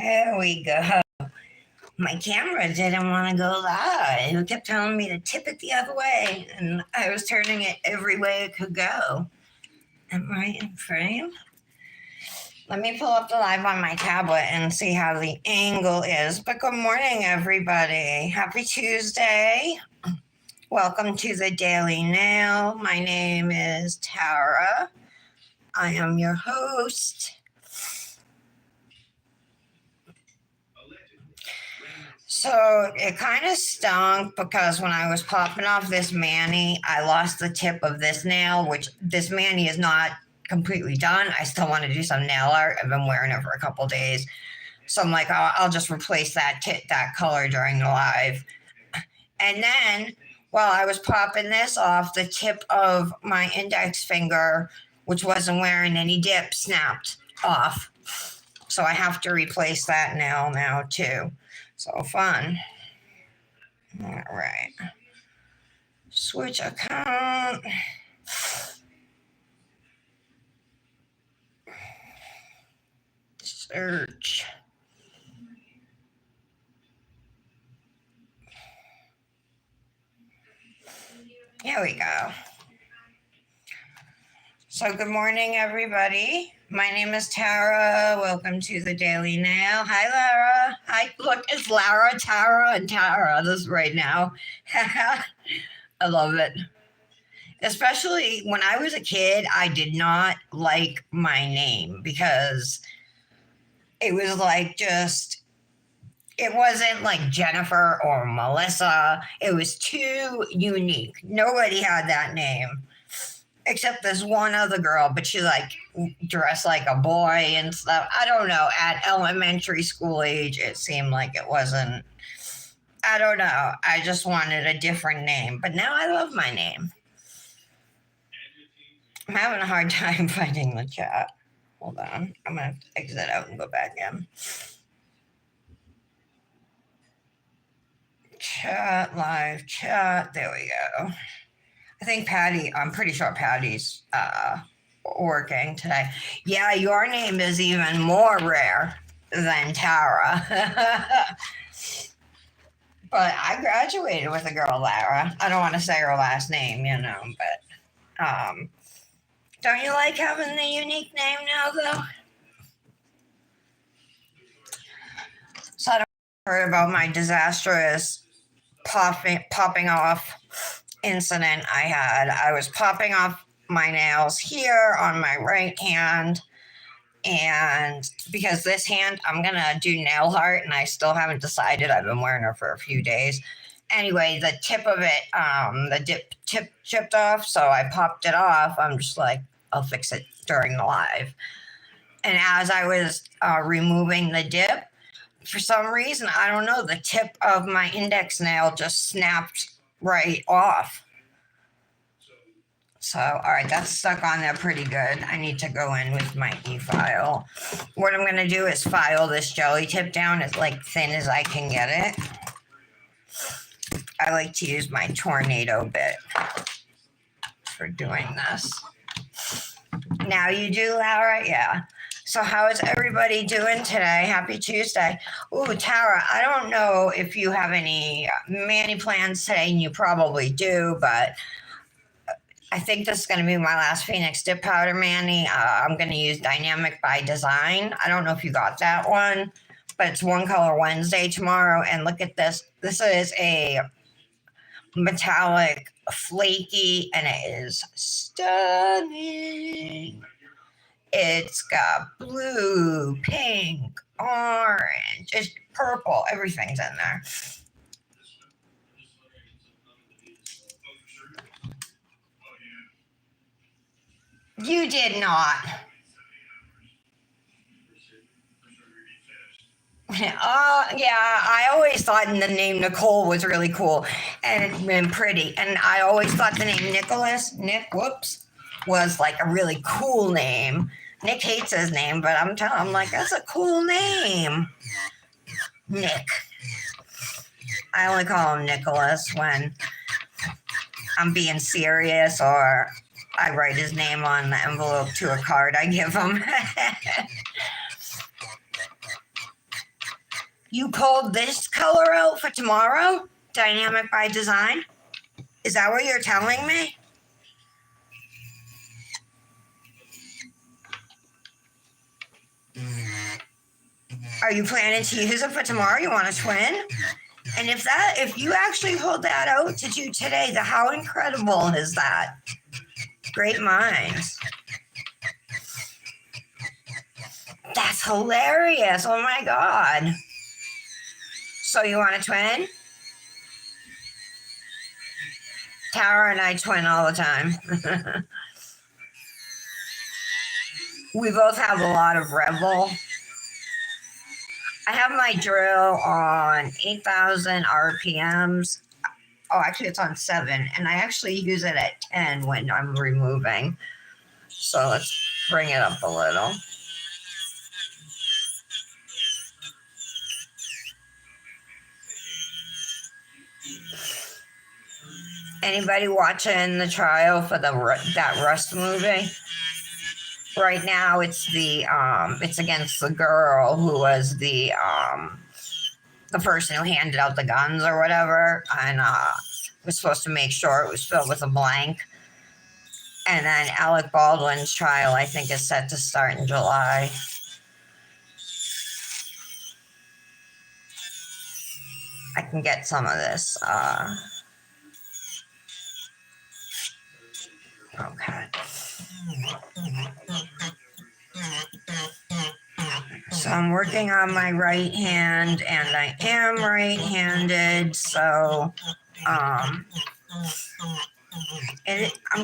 There we go. My camera didn't want to go live. It kept telling me to tip it the other way, and I was turning it every way it could go. Am I in frame? Let me pull up the live on my tablet and see how the angle is. But good morning, everybody. Happy Tuesday. Welcome to the Daily Nail. My name is Tara. I am your host. So it kind of stunk because when I was popping off this mani, I lost the tip of this nail, which this mani is not completely done. I still want to do some nail art. I've been wearing it for a couple days. So I'm like, I'll just replace that color during the live. And then while I was popping this off, the tip of my index finger, which wasn't wearing any dip, snapped off. So I have to replace that nail now too. So fun. All right. Switch account. Search. Here we go. So good morning, everybody. My name is Tara. Welcome to the Daily Nail. Hi, Lara. Hi, look, it's Lara, Tara, and Tara. This is right now. I love it. Especially when I was a kid, I did not like my name because it was like it wasn't like Jennifer or Melissa. It was too unique. Nobody had that name. Except this one other girl, but she like dressed like a boy and stuff. I don't know. At elementary school age, it seemed like it wasn't. I don't know. I just wanted a different name. But now I love my name. I'm having a hard time finding the chat. Hold on. I'm going to exit out and go back in. Chat, live chat. There we go. I think I'm pretty sure Patty's working today. Yeah, your name is even more rare than Tara. But I graduated with a girl, Lara. I don't want to say her last name, but don't you like having the unique name now, though? So I don't worry about my disastrous popping off incident I had. I was popping off my nails here on my right hand, and because this hand I'm gonna do nail art and I still haven't decided. I've been wearing her for a few days. Anyway, the tip of it, the tip chipped off, so I popped it off. I'm just like, I'll fix it during the live. And as I was removing the dip, for some reason, I don't know, the tip of my index nail just snapped right off. So, all right, that's stuck on there pretty good. I need to go in with my e-file. What I'm going to do is file this jelly tip down as like thin as I can get it. I like to use my tornado bit for doing this. Now you do, Laura? Yeah. So how is everybody doing today? Happy Tuesday. Ooh, Tara, I don't know if you have any mani plans today, and you probably do, but I think this is going to be my last Phoenix dip powder mani. I'm going to use Dynamic by Design. I don't know if you got that one, but it's One Color Wednesday tomorrow. And look at this. This is a metallic flaky, and it is stunning. It's got blue, pink, orange, it's purple. Everything's in there. You did not. Yeah, I always thought the name Nicole was really cool and pretty. And I always thought the name was like a really cool name. Nick hates his name, but I'm like, that's a cool name. Nick. I only call him Nicholas when I'm being serious or I write his name on the envelope to a card I give him. You pulled this color out for tomorrow? Dynamic by design? Is that what you're telling me? Are you planning to use it for tomorrow? You want a twin? And if you actually pulled that out to do today, how incredible is that? Great minds. That's hilarious. Oh my God. So you want a twin? Tara and I twin all the time. We both have a lot of Revel. I have my drill on 8,000 RPMs. Oh, actually, it's on 7, and I actually use it at 10 when I'm removing. So let's bring it up a little. Anybody watching the trial for that Rust movie? Right now, it's against the girl who was the person who handed out the guns or whatever, and was supposed to make sure it was filled with a blank. And then Alec Baldwin's trial, I think, is set to start in July. I can get some of this. Okay. So I'm working on my right hand, and I am right-handed, so I'm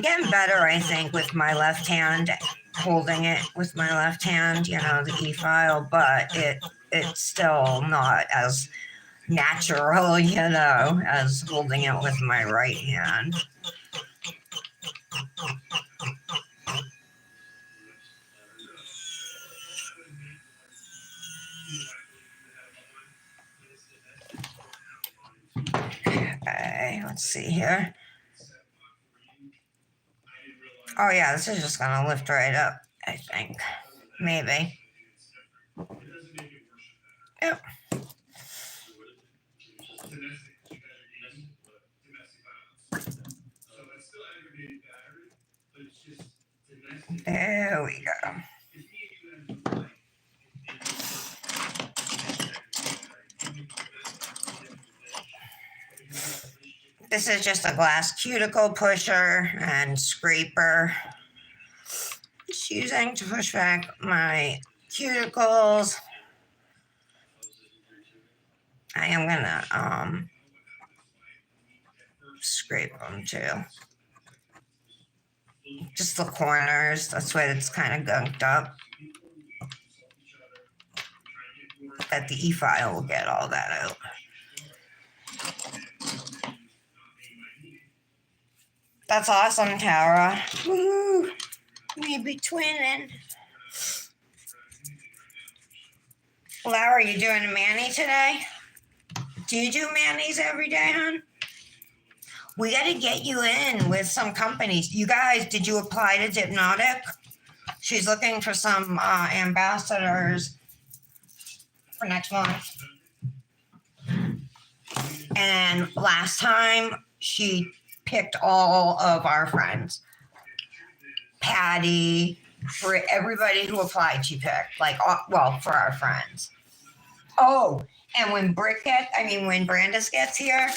getting better, I think, with my left hand, holding it with my left hand, the E-file, but it's still not as natural, as holding it with my right hand. Okay, let's see here. Oh yeah, this is just gonna lift right up, I think. Maybe. Yep. There we go. This is just a glass cuticle pusher and scraper. Just using to push back my cuticles. I am gonna scrape them too. Just the corners. That's why it's kind of gunked up. That the E-file will get all that out. That's awesome, Tara. Woo! Maybe twinning. Lara, are you doing a mani today? Do you do manis every day, hon? We got to get you in with some companies. You guys, did you apply to Dipnotic? She's looking for some ambassadors for next month. And last time she picked all of our friends. Patty, for everybody who applied, she picked, for our friends. Oh, and when Brandis gets here,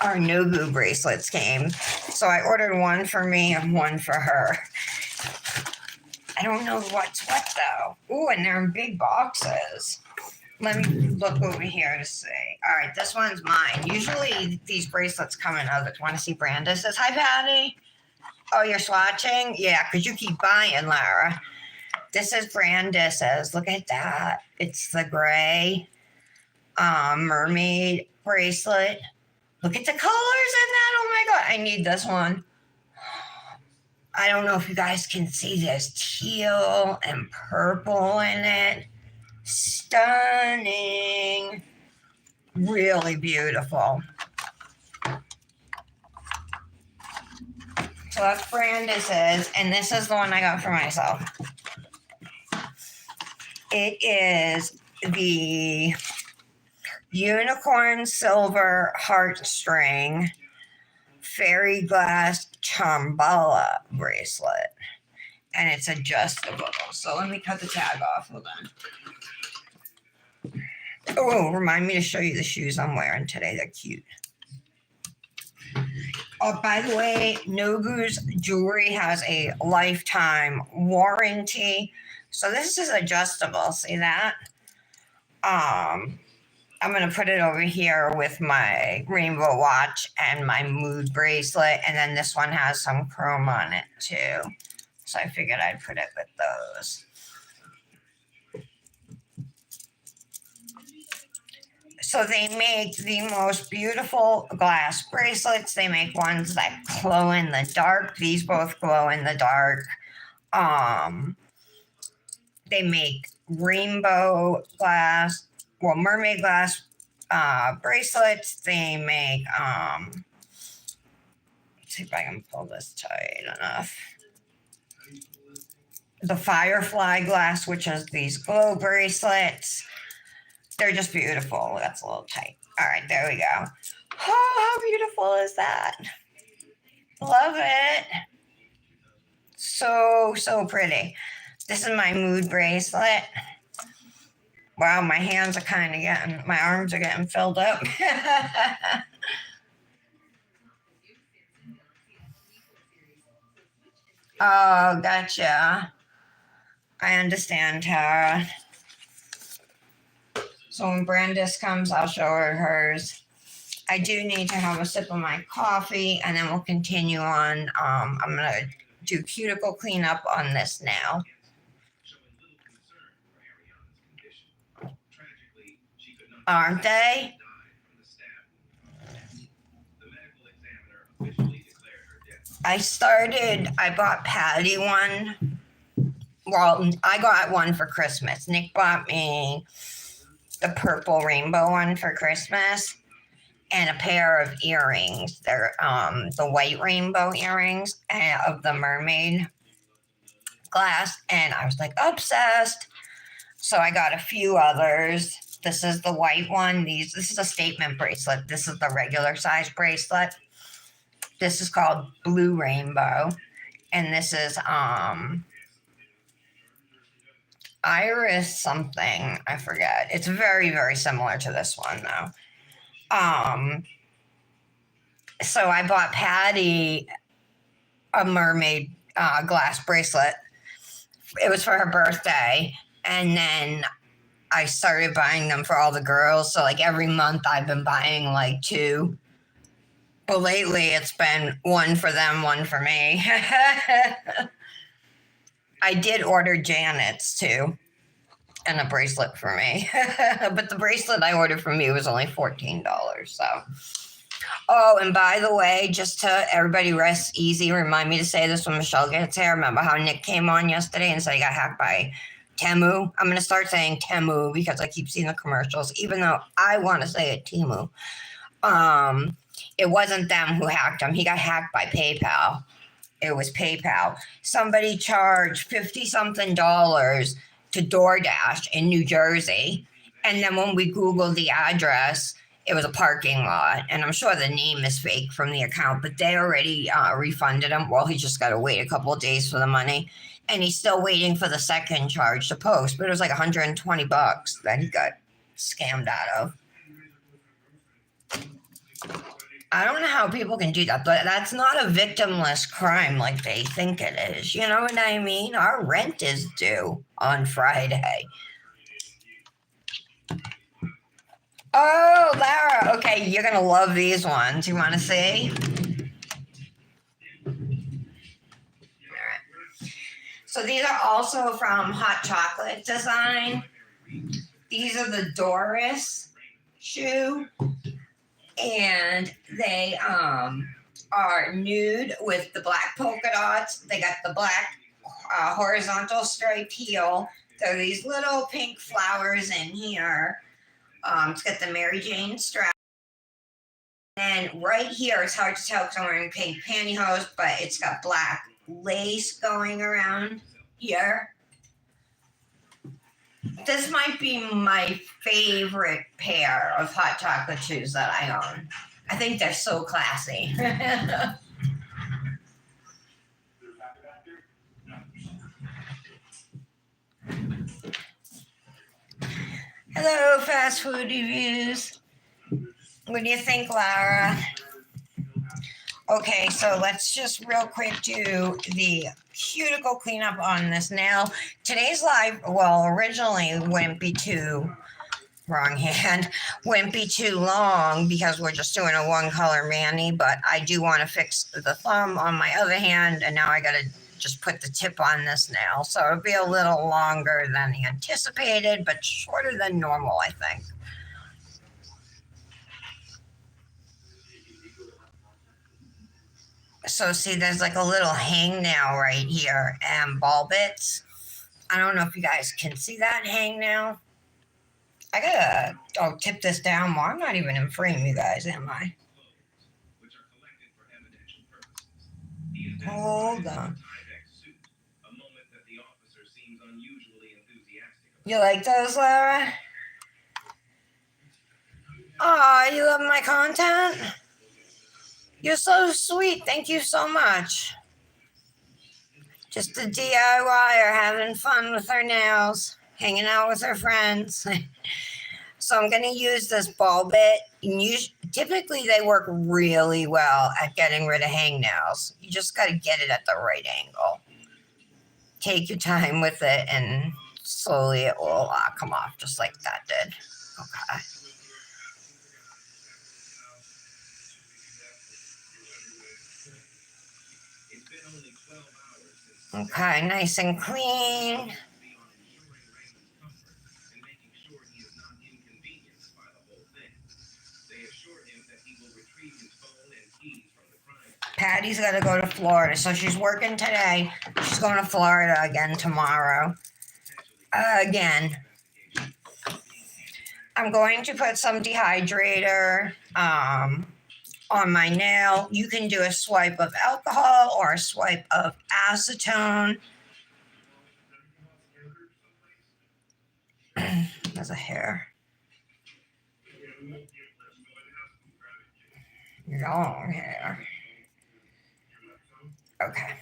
our Nobu bracelets came. So I ordered one for me and one for her. I don't know what's what though. Ooh, and they're in big boxes. Let me look over here to see. All right, this one's mine. Usually these bracelets come in others. Want to see Brandis's? Hi, Patty. Oh, you're swatching? Yeah, because you keep buying, Lara. This is Brandis's. Look at that. It's the gray mermaid bracelet. Look at the colors in that. Oh my God. I need this one. I don't know if you guys can see this teal and purple in it. Stunning. Really beautiful. So that's Brandis's, and this is the one I got for myself. It is the unicorn silver heartstring fairy glass chambala bracelet, and it's adjustable. So let me cut the tag off. Hold on. Oh, remind me to show you the shoes I'm wearing today. They're cute. Oh, by the way, Nobu's jewelry has a lifetime warranty. So this is adjustable. See that? I'm going to put it over here with my rainbow watch and my mood bracelet. And then this one has some chrome on it too. So I figured I'd put it with those. So they make the most beautiful glass bracelets. They make ones that glow in the dark. These both glow in the dark. They make rainbow glass, well, mermaid glass bracelets. They make, let's see if I can pull this tight enough. The firefly glass, which is these glow bracelets. They're just beautiful. That's a little tight. All right, there we go. Oh, how beautiful is that? Love it. So, so pretty. This is my mood bracelet. Wow, my hands are kind of getting, my arms are getting filled up. Oh, gotcha. I understand, Tara. So when Brandis comes, I'll show her hers. I do need to have a sip of my coffee, and then we'll continue on. I'm going to do cuticle cleanup on this now. Aren't they? I bought Patty one. Well, I got one for Christmas. Nick bought me the purple rainbow one for Christmas and a pair of earrings. They're the white rainbow earrings of the mermaid glass. And I was like obsessed. So I got a few others. This is the white one. This is a statement bracelet. This is the regular size bracelet. This is called Blue Rainbow. And this is Iris something. I forget. It's very, very similar to this one though. So I bought Patty a mermaid glass bracelet. It was for her birthday. And then I started buying them for all the girls. So like every month I've been buying like two. But lately it's been one for them, one for me. I did order Janet's too. And a bracelet for me. But the bracelet I ordered for me was only $14. So. Oh, and by the way, just to everybody rest easy, remind me to say this when Michelle gets here. Remember how Nick came on yesterday and said he got hacked by Temu? I'm going to start saying Temu because I keep seeing the commercials, even though I want to say it Temu. It wasn't them who hacked him. He got hacked by PayPal. It was PayPal. Somebody charged $50-something to DoorDash in New Jersey. And then when we Googled the address, it was a parking lot. And I'm sure the name is fake from the account, but they already refunded him. Well, he just got to wait a couple of days for the money. And he's still waiting for the second charge to post. But it was like $120 that he got scammed out of. I don't know how people can do that, but that's not a victimless crime like they think it is. You know what I mean? Our rent is due on Friday. Oh, Lara. Okay, you're going to love these ones. You want to see? All right. So these are also from Hot Chocolate Design. These are the Doris shoe. And they are nude with the black polka dots. They got the black horizontal striped heel. There are these little pink flowers in here. It's got the Mary Jane strap. And right here, it's hard to tell because I'm wearing pink pantyhose, but it's got black lace going around here. This might be my favorite pair of hot chocolate shoes that I own. I think they're so classy. Hello, fast food reviews. What do you think, Lara? Okay, so let's just real quick do the cuticle cleanup on this nail. Today's live, well, originally wouldn't be too, wrong hand, wouldn't be too long because we're just doing a one color mani, but I do want to fix the thumb on my other hand, and now I got to just put the tip on this nail. So it'll be a little longer than anticipated, but shorter than normal, I think. So see, there's like a little hangnail right here and ball bits. I don't know if you guys can see that hangnail. I gotta tip this down more. I'm not even in frame, you guys, am I? Hold on. You like those, Lara? Oh, you love my content? You're so sweet. Thank you so much. Just a DIYer having fun with her nails, hanging out with her friends. So I'm going to use this ball bit. Typically, they work really well at getting rid of hangnails. You just got to get it at the right angle. Take your time with it, and slowly it will come off just like that did. Okay. Okay, nice and clean. Patty's got to go to Florida, so she's working today. She's going to Florida again tomorrow. Again. I'm going to put some dehydrator on my nail. You can do a swipe of alcohol or a swipe of acetone. There's a hair. Long hair. Okay.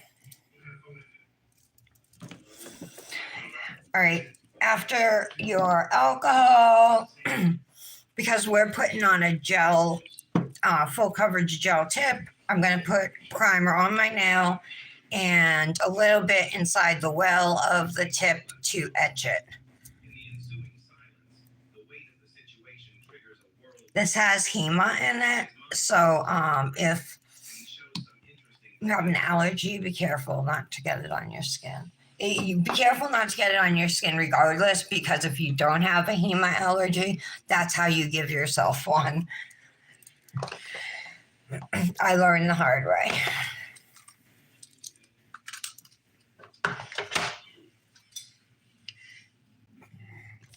All right. After your alcohol, because we're putting on a gel, full coverage gel tip, I'm going to put primer on my nail and a little bit inside the well of the tip to etch it. This has HEMA in it, so if you have an allergy, be careful not to get it on your skin. Be careful not to get it on your skin regardless, because if you don't have a HEMA allergy, that's how you give yourself one. I learned the hard way.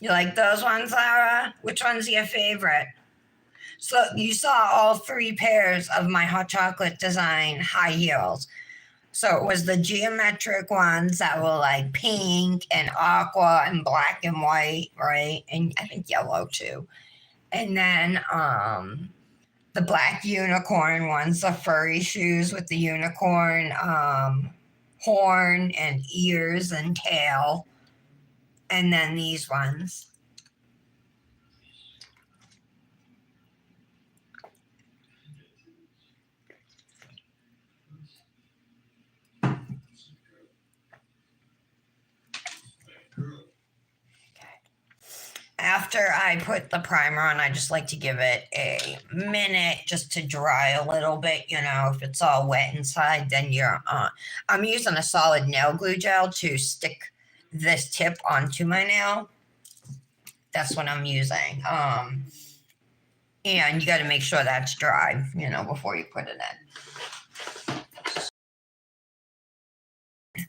You like those ones, Lara? Which one's your favorite? So you saw all three pairs of my hot chocolate design high heels. So it was the geometric ones that were like pink and aqua and black and white, right? And I think yellow too. And then the black unicorn ones, the furry shoes with the unicorn horn and ears and tail. And then these ones. After I put the primer on, I just like to give it a minute just to dry a little bit. You know, if it's all wet inside, then you're I'm using a solid nail glue gel to stick this tip onto my nail. That's what I'm using. And you got to make sure that's dry, you know, before you put it in.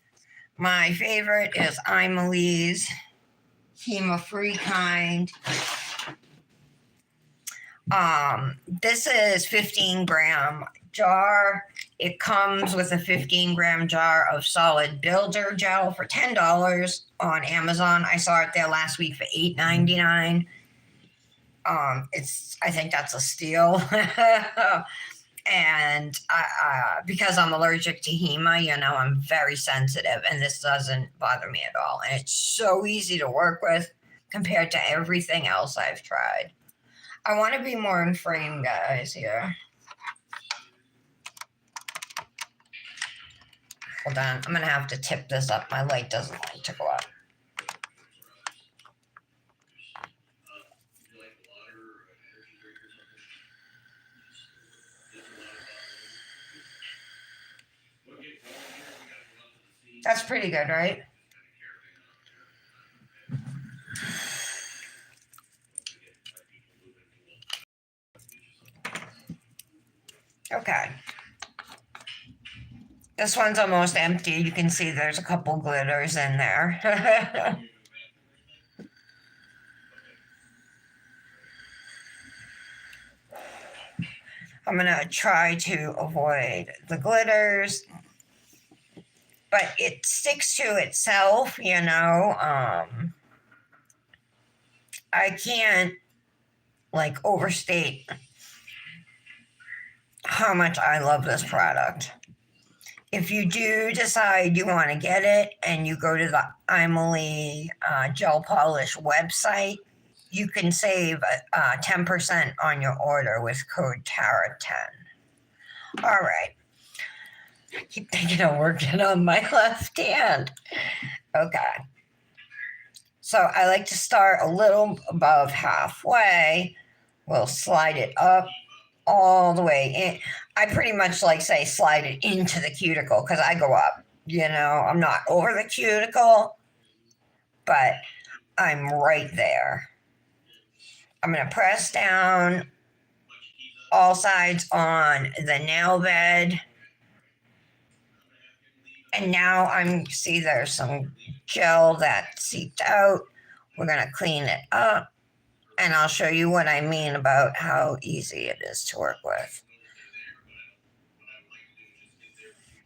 My favorite is Emily's HEMA-free kind. This is 15-gram jar. It comes with a 15-gram jar of solid builder gel for $10 on Amazon. I saw it there last week for $8.99. I think that's a steal. And because I'm allergic to HEMA, I'm very sensitive, and this doesn't bother me at all. And it's so easy to work with compared to everything else I've tried. I want to be more in frame, guys, here. Hold on. I'm going to have to tip this up. My light doesn't like to go up. That's pretty good, right? Okay. This one's almost empty. You can see there's a couple glitters in there. I'm going to try to avoid the glitters, but it sticks to itself, I can't overstate how much I love this product. If you do decide you want to get it and you go to the Emily Gel Polish website, you can save 10% on your order with code TARA10. All right. I keep thinking of working on my left hand. Okay. So I like to start a little above halfway. We'll slide it up all the way in. I pretty much say slide it into the cuticle because I go up. I'm not over the cuticle, but I'm right there. I'm going to press down all sides on the nail bed. And now see there's some gel that seeped out. We're going to clean it up. And I'll show you what I mean about how easy it is to work with.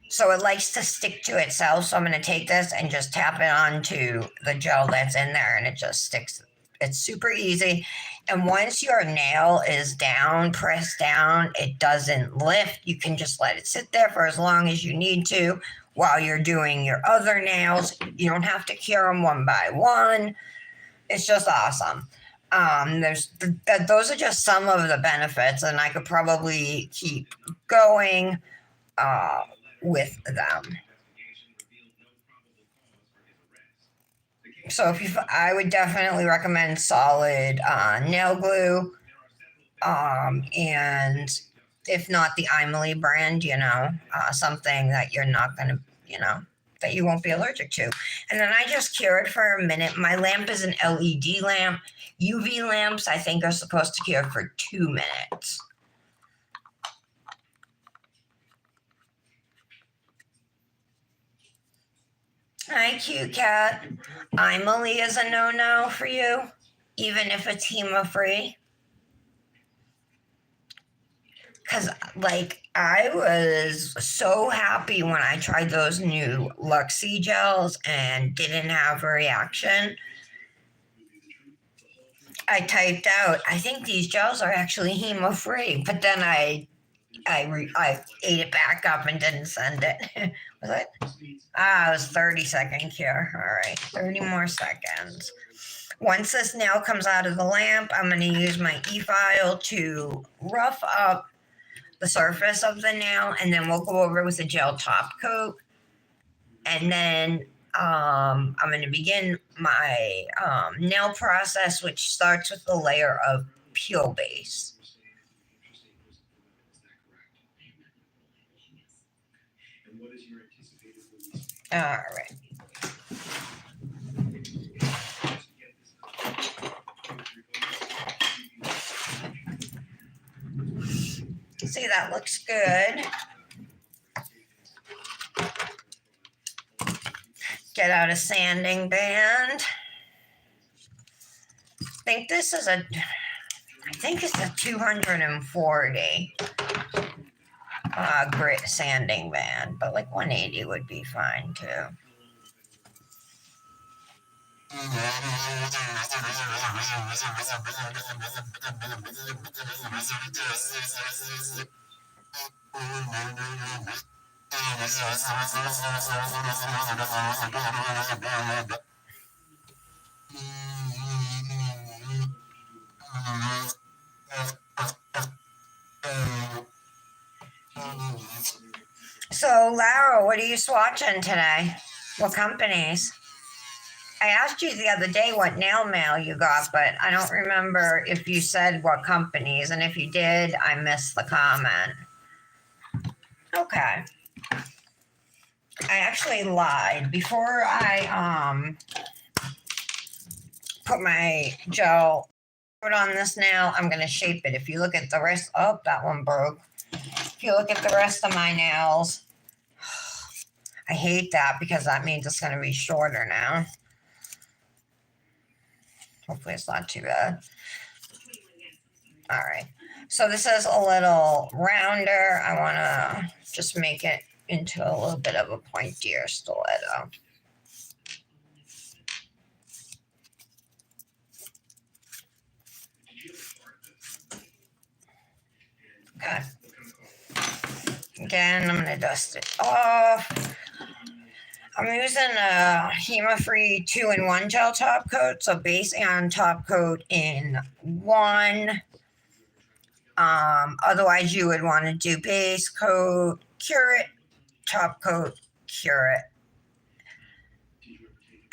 So it likes to stick to itself. So I'm going to take this and just tap it onto the gel that's in there, and it just sticks. It's super easy. And once your nail is down, pressed down, it doesn't lift. You can just let it sit there for as long as you need to while you're doing your other nails. You don't have to cure them one by one. It's just awesome. Those are just some of the benefits, and I could probably keep going with them. So I would definitely recommend solid nail glue, and if not the Emily brand, something that you're not going to, that you won't be allergic to. And then I just cure it for a minute. My lamp is an LED lamp. UV lamps, I think, are supposed to cure for 2 minutes. Hi, cute cat. Emily is a no-no for you, even if it's HEMA-free. Because, I was so happy when I tried those new Luxie gels and didn't have a reaction. I typed out, I think these gels are actually HEMA-free, but then I ate it back up and didn't send it. Was it? It was 30-second cure. All right, 30 more seconds. Once this nail comes out of the lamp, I'm going to use my e-file to rough up the surface of the nail, and then we'll go over with a gel top coat. And then I'm going to begin my nail process, which starts with the layer of peel base. All right. See, that looks good. Get out a sanding band. I think it's a 240. grit sanding band, but like 180 would be fine too. So, Lara, what are you swatching today? What companies? I asked you the other day what nail mail you got, but I don't remember if you said what companies, and if you did, I missed the comment. Okay. I actually lied. Before I put my gel on this nail, I'm gonna shape it. If you look at the rest, oh, that one broke. If you look at the rest of my nails, I hate that because that means it's gonna be shorter now. Hopefully it's not too bad. All right. So this is a little rounder. I want to just make it into a little bit of a pointier stiletto. Okay. Again, I'm going to dust it off. I'm using a HEMA-free 2-in-1 gel top coat. So base and top coat in one. Otherwise, you would want to do base coat, cure it, top coat, cure it.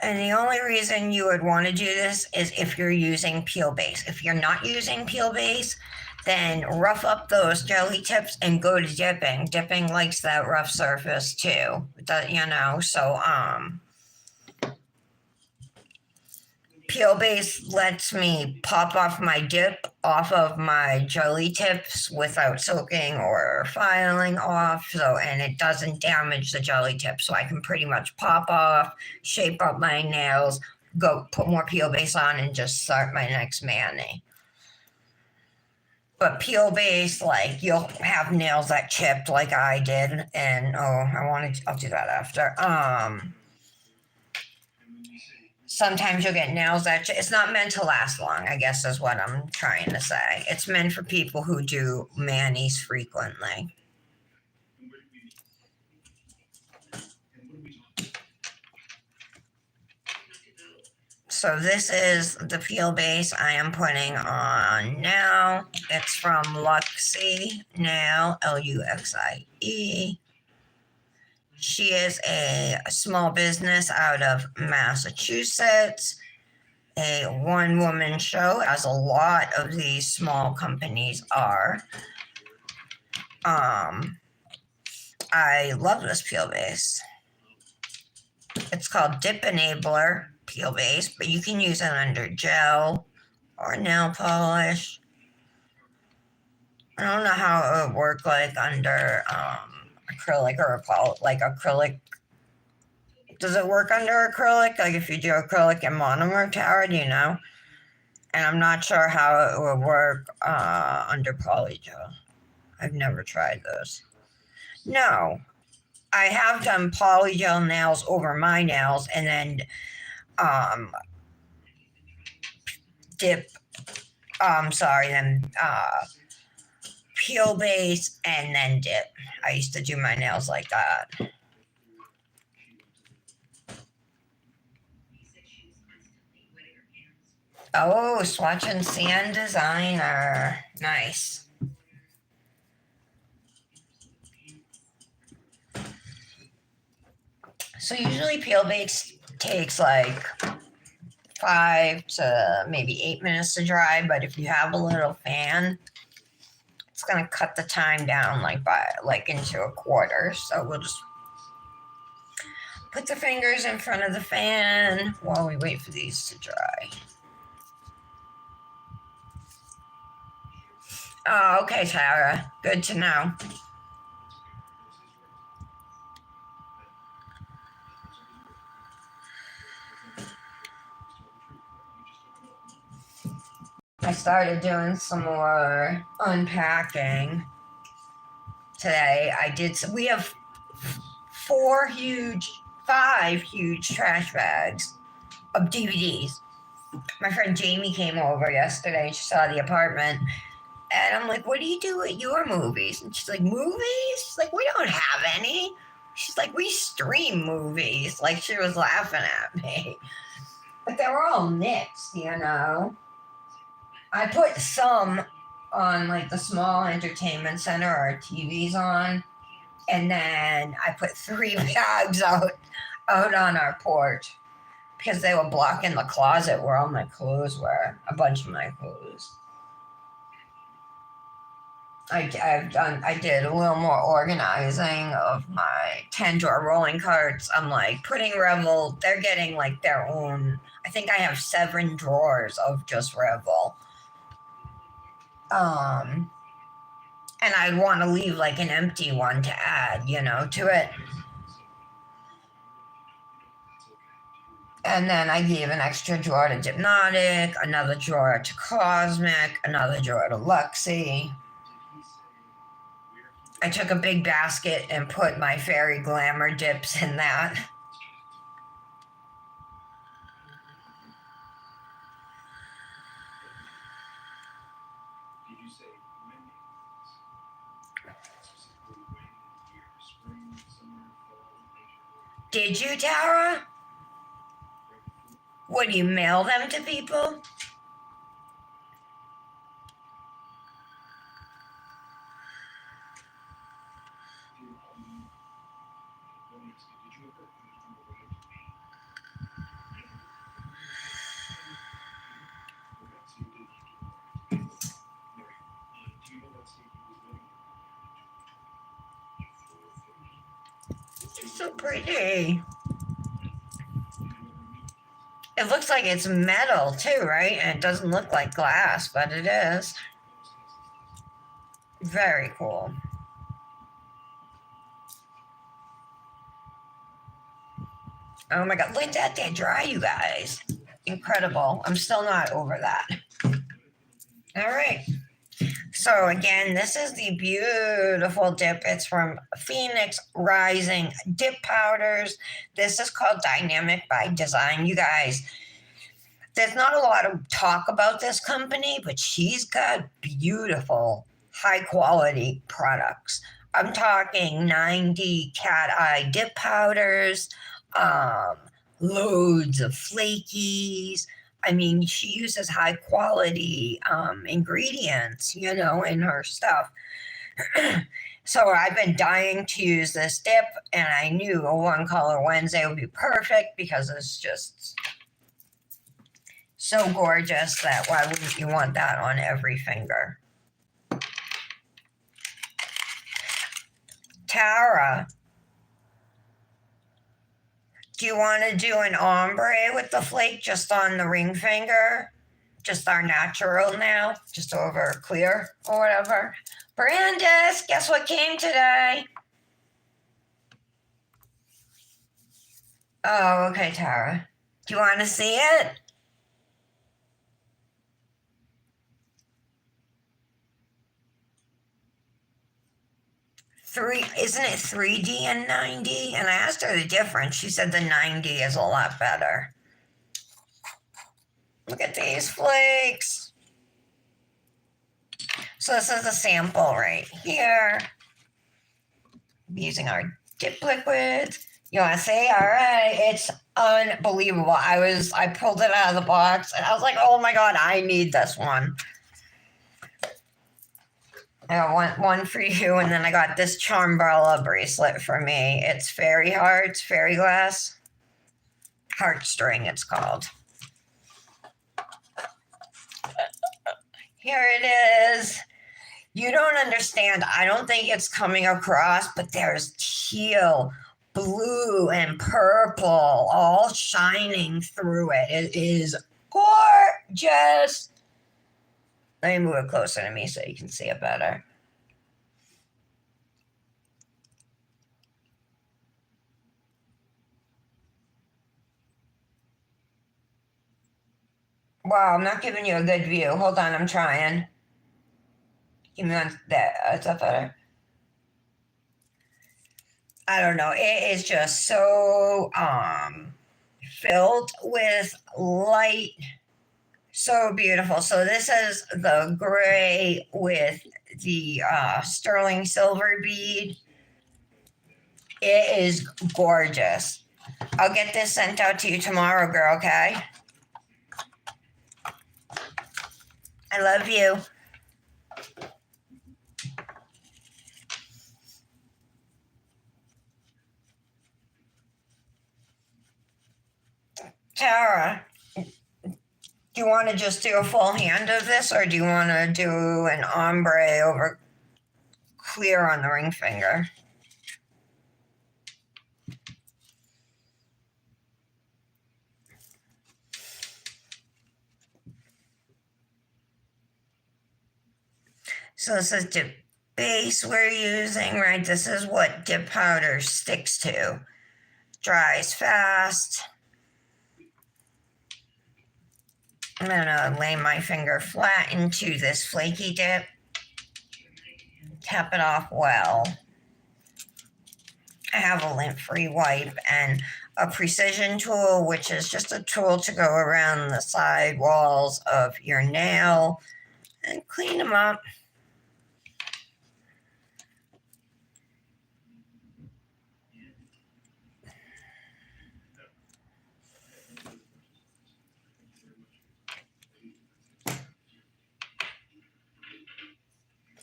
And the only reason you would want to do this is if you're using peel base. If you're not using peel base, then rough up those jelly tips and go to dipping. Dipping likes that rough surface too. So peel base lets me pop off my dip off of my jelly tips without soaking or filing off. And it doesn't damage the jelly tip. So I can pretty much pop off, shape up my nails, go put more peel base on, and just start my next mani. But peel base, like you'll have nails that chipped like I did. And I'll do that after. Sometimes you'll get nails that it's not meant to last long, I guess is what I'm trying to say. It's meant for people who do manis frequently. So this is the peel base I am putting on now. It's from Luxie Nail, Luxie. She is a small business out of Massachusetts, a one-woman show, as a lot of these small companies are. I love this peel base. It's called Dip Enabler peel base, but you can use it under gel or nail polish. I don't know how it would work like under acrylic or acrylic. Does it work under acrylic? Like if you do acrylic and monomer, Tara, do you know? And I'm not sure how it would work under polygel. I've never tried those. No, I have done polygel nails over my nails and then peel base and then dip. I used to do my nails like that. Oh, Swatch and Sand Designer. Nice. So usually peel base takes like 5 to maybe 8 minutes to dry, but if you have a little fan, it's gonna cut the time down into a quarter. So we'll just put the fingers in front of the fan while we wait for these to dry. Oh, okay, Tara. Good to know. I started doing some more unpacking. today. We have five huge trash bags of DVDs. My friend Jamie came over yesterday and she saw the apartment. And I'm like, what do you do with your movies? And she's like, movies? She's like, we don't have any. She's like, we stream movies. Like, she was laughing at me. But they were all mixed, you know. I put some on, like, the small entertainment center our TV's on. And then I put 3 bags out on our porch because they were blocking the closet where all my clothes were, a bunch of my clothes. I did a little more organizing of my 10-drawer rolling carts. I'm like putting Revel, they're getting like their own. I think I have 7 drawers of just Revel. And I want to leave like an empty one to add, you know, to it. And then I gave an extra drawer to Hypnotic, another drawer to Cosmic, another drawer to Luxie. I took a big basket and put my fairy glamour dips in that. Did you, Tara? Would you mail them to people? It's so pretty. It looks like it's metal too, right? And it doesn't look like glass, but it is. Very cool. Oh my God, look at that dry, you guys. Incredible. I'm still not over that. All right. So again, this is the beautiful dip. It's from Phoenix Rising Dip Powders. This is called Dynamic by Design. You guys, there's not a lot of talk about this company, but she's got beautiful, high quality products. I'm talking 90 cat eye dip powders, loads of flakies. I mean, she uses high quality ingredients, you know, in her stuff. So I've been dying to use this dip, and I knew a One Color Wednesday would be perfect because it's just so gorgeous that why wouldn't you want that on every finger? Tara, do you want to do an ombre with the flake just on the ring finger? Just our natural now, just over clear or whatever. Brandis, guess what came today? Oh, okay, Tara. Do you want to see it? Isn't it 3D and 90? And I asked her the difference. She said the 90 is a lot better. Look at these flakes. So this is a sample right here. I'm using our dip liquids. You want to see? All right, it's unbelievable. I pulled it out of the box and I was like, oh my God, I need this one. I got one for you, and then I got this Charmbrella bracelet for me. It's fairy hearts, fairy glass, heartstring it's called. Here it is. You don't understand. I don't think it's coming across, but there's teal, blue, and purple all shining through it. It is gorgeous. Let me move it closer to me so you can see it better. Wow, I'm not giving you a good view. Hold on, I'm trying. Give me one. That. Is that better? I don't know. It is just so filled with light. So beautiful. So this is the gray with the sterling silver bead. It is gorgeous. I'll get this sent out to you tomorrow, girl, okay? I love you. Tara, do you want to just do a full hand of this, or do you want to do an ombre over clear on the ring finger? So this is dip base we're using, right? This is what dip powder sticks to. Dries fast. I'm gonna lay my finger flat into this flaky dip. Tap it off well. I have a lint-free wipe and a precision tool, which is just a tool to go around the side walls of your nail and clean them up.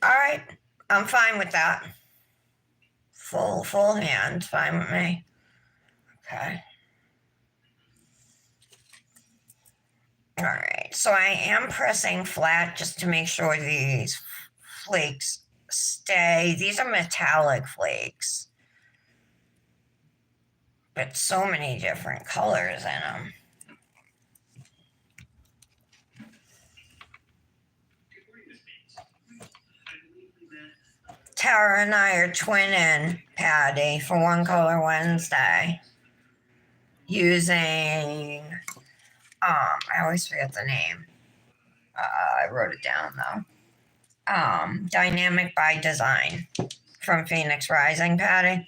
All right, I'm fine with that. Full hand, fine with me. Okay. All right, so I am pressing flat just to make sure these flakes stay. These are metallic flakes, but so many different colors in them. Tara and I are twinning, Patty, for One Color Wednesday using, I always forget the name. I wrote it down though. Dynamic by Design from Phoenix Rising, Patty.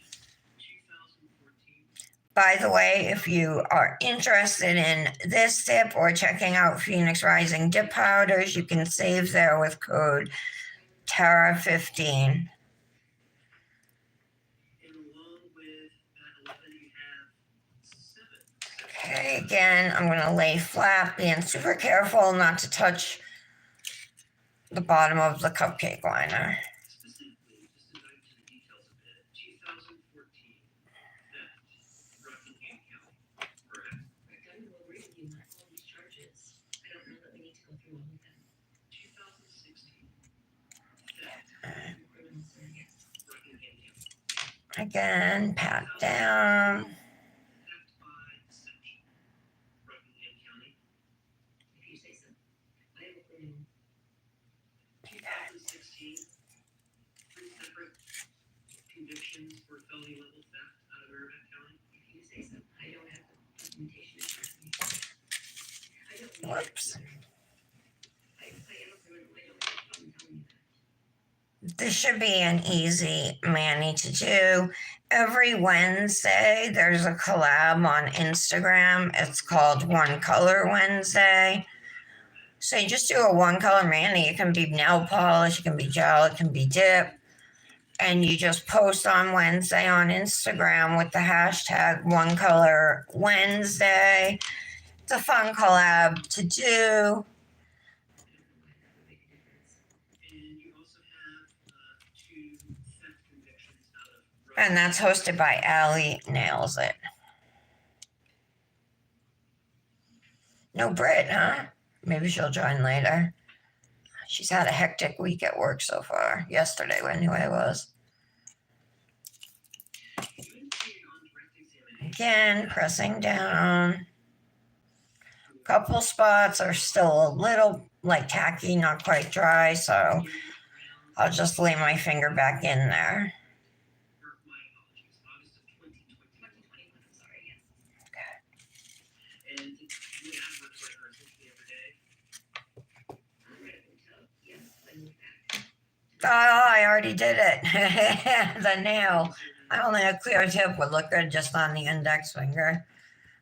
By the way, if you are interested in this dip or checking out Phoenix Rising dip powders, you can save there with code TARA15. Okay, again, I'm going to lay flat, being super careful not to touch the bottom of the cupcake liner. Again, pat down. Whoops. This should be an easy mani to do. Every Wednesday, there's a collab on Instagram. It's called One Color Wednesday. So you just do a one color mani. It can be nail polish, it can be gel, it can be dip. And you just post on Wednesday on Instagram with the hashtag One Color Wednesday. It's a fun collab to do. And that's hosted by Allie Nails It. No Brit, huh? Maybe she'll join later. She's had a hectic week at work so far. Yesterday, anyway, was. Again, pressing down. Couple spots are still a little like tacky, not quite dry, so I'll just lay my finger back in there. Oh, I already did it. The nail. I only a clear tip would look good just on the index finger.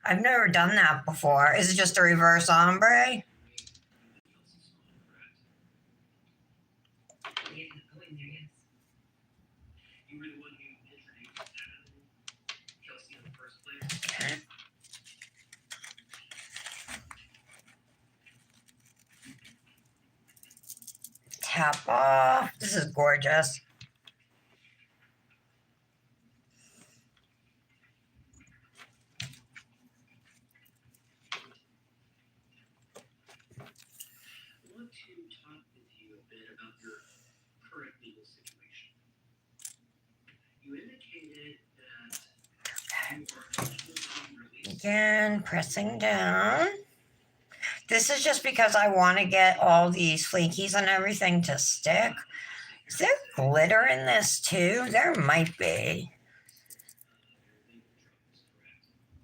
I've never done that before. Is it just a reverse ombre? Okay. Tap off. This is gorgeous. Again, pressing down. This is just because I want to get all these flakies and everything to stick. Is there glitter in this too? There might be.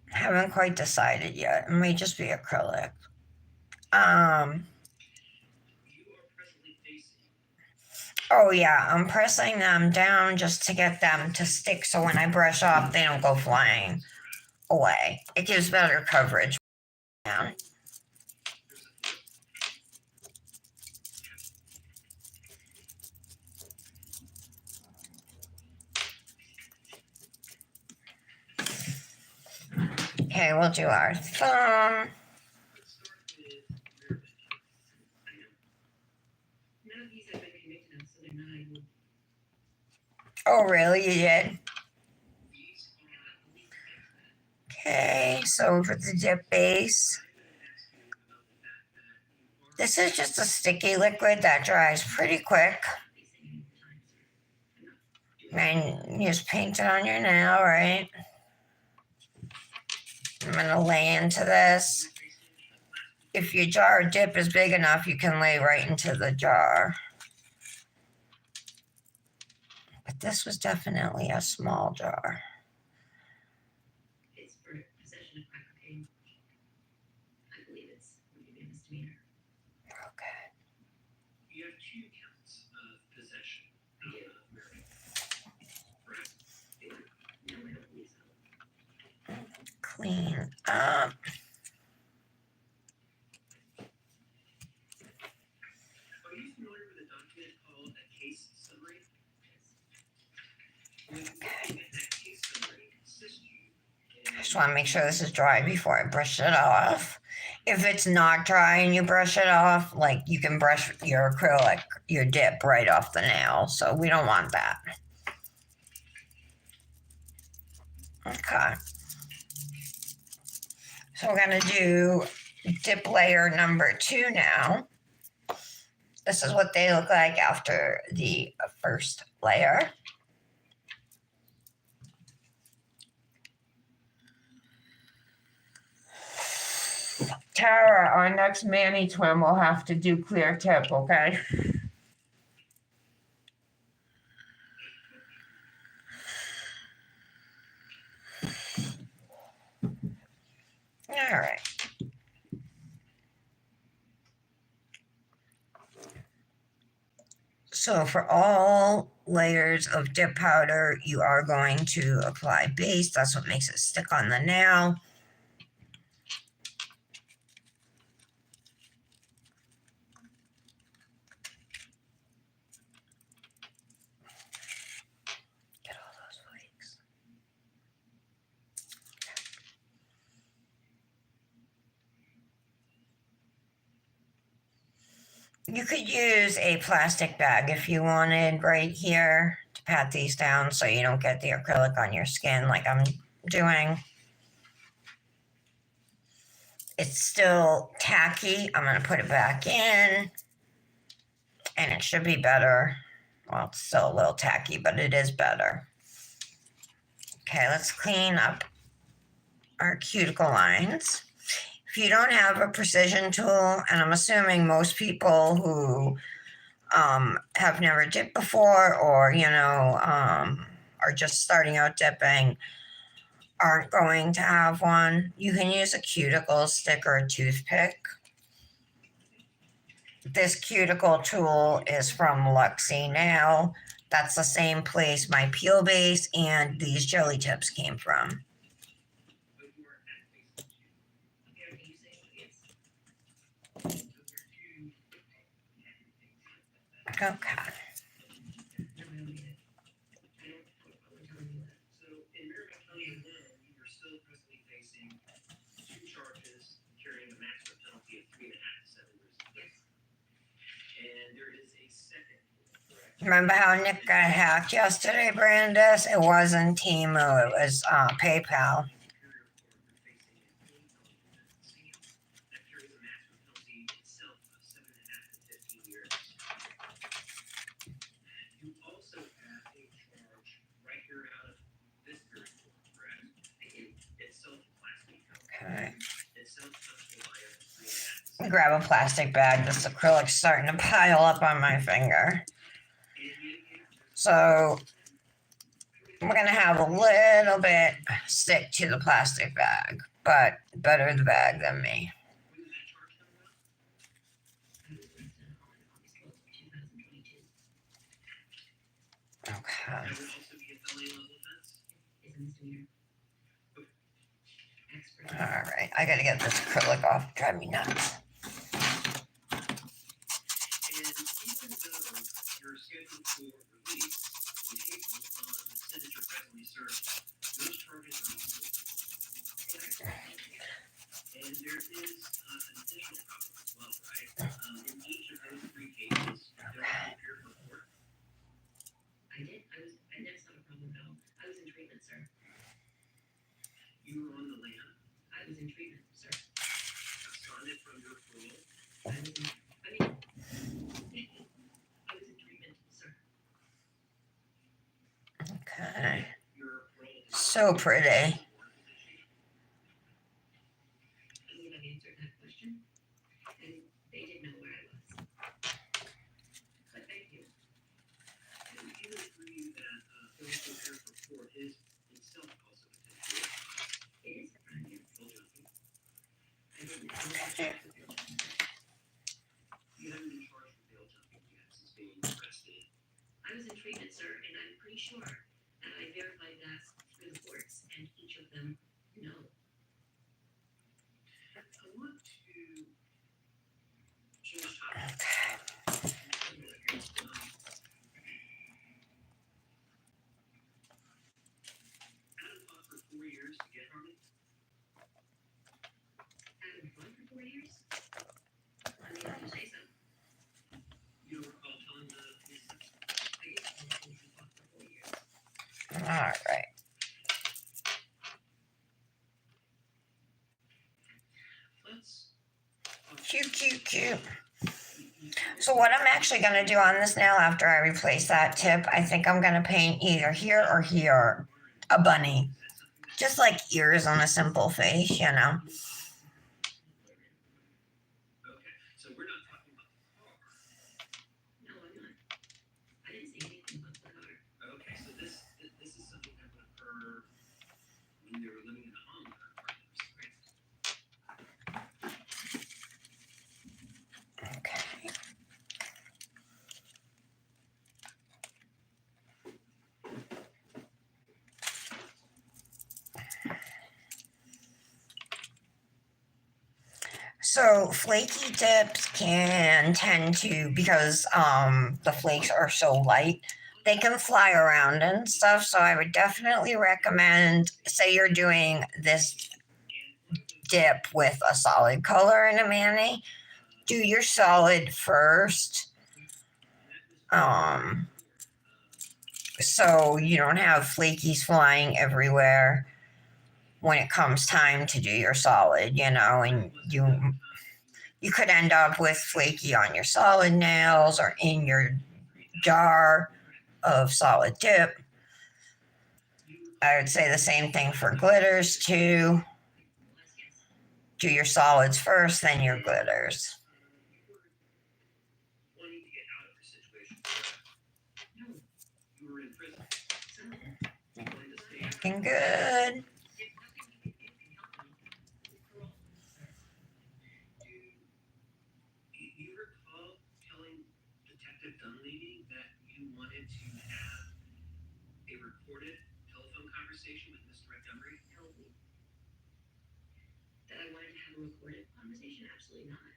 Haven't quite decided yet. It may just be acrylic. Oh yeah, I'm pressing them down just to get them to stick so when I brush off, they don't go flying away. It gives better coverage. Down. Okay, we'll do our thumb. Oh, really? You did? Okay, so for the dip base, this is just a sticky liquid that dries pretty quick. And you just paint it on your nail, right? I'm gonna lay into this. If your jar dip is big enough, you can lay right into the jar. But this was definitely a small jar. It's for possession of crack cocaine. I believe it's maybe a misdemeanor. Okay. You have 2 counts of possession of marijuana. Correct? No, I don't believe so. Clean up. Are you familiar with a document called a case summary? Okay. I just want to make sure this is dry before I brush it off. If it's not dry and you brush it off, like you can brush your acrylic, your dip right off the nail. So we don't want that. Okay. So we're going to do dip layer number 2 now. This is what they look like after the first layer. Tara, our next Manny twin will have to do clear tip, okay? All right. So for all layers of dip powder, you are going to apply base. That's what makes it stick on the nail. Get all those flakes. You could use a plastic bag if you wanted right here to pat these down so you don't get the acrylic on your skin like I'm doing. It's still tacky. I'm going to put it back in and it should be better. Well, it's still a little tacky, but it is better. Okay, let's clean up our cuticle lines. If you don't have a precision tool, and I'm assuming most people who have never dipped before or, are just starting out dipping aren't going to have one, you can use a cuticle stick or a toothpick. This cuticle tool is from Luxy Nail. That's the same place my peel base and these jelly tips came from. But you are at Facebook too. Okay, can you say what it is? So there are two Okay. No, I don't need it. I don't, I'm telling you that. So in Maricopa County alone, you are still presently facing 2 charges carrying a maximum penalty of 3.5 to 7 years. Yes. And there is a second, correct? Remember how Nick got hacked yesterday, Brandis? It wasn't Temu, it was PayPal. Superior Court, you're facing a full felony offense. That carries a maximum penalty itself of 7.5 to 15 years. You also have a charge right here out of this very court, correct? It's self-plastic. Okay. It's self-touchable by a 3.5 to 7. Grab a plastic bag. This acrylic's starting to pile up on my finger. So we're gonna have a little bit stick to the plastic bag, but better the bag than me. When did that charge come about? I was arrested on August 12th, 2022. Okay. That would also be a felony level offense? It's a misdemeanor. Expert. All right. I gotta get this acrylic off. Drive me nuts. And even though you're scheduled for release in April on the sentence you're presently serving, those charges are also. And there is an additional problem as well, right? In each of those 3 cases, there was a peer report. I did. That's not a problem at all. I was in treatment, sir. You were on the land? I was in treatment, sir. Absconded from your parole? I was in treatment, sir. Okay. Your parole. So pretty. I believe I've answered that question. And they didn't know where I was. But thank you. And you agree that the peer report is itself also potential. It is a crime, yeah. Bail jumping. I didn't know you haven't been charged with bail jumping yet since being arrested. I was in treatment, sir, and I'm pretty sure that I verified that through the courts, and each of them know. I want to change topics. Adam fought for 4 years to get Harmony. Adam fought for 4 years? I mean, if you say so. You don't recall telling the police that? I guess he fought for 4 years. All right. Let's. Cute. So what I'm actually going to do on this nail after I replace that tip, I think I'm going to paint either here or here a bunny. Just like ears on a simple face, you know. Okay, so we're not talking about the car. No, I'm not. I didn't say anything about the car. Okay, so this is something that would occur when they were living in a home with their partners, correct? Okay. So flaky tips can tend to, because the flakes are so light, they can fly around and stuff. So I would definitely recommend, say you're doing this dip with a solid color in a mani, do your solid first. So you don't have flakies flying everywhere when it comes time to do your solid, you know, and you could end up with flaky on your solid nails or in your jar of solid dip. I would say the same thing for glitters too. Do your solids first, then your glitters. Wanting to get out of the situation. No, you were in prison. So, you wanted to stay out. Looking good. Do you recall telling Detective Dunleavy that you wanted to have a recorded telephone conversation with Mr. Montgomery? No. That I wanted to have a recorded conversation? Absolutely not.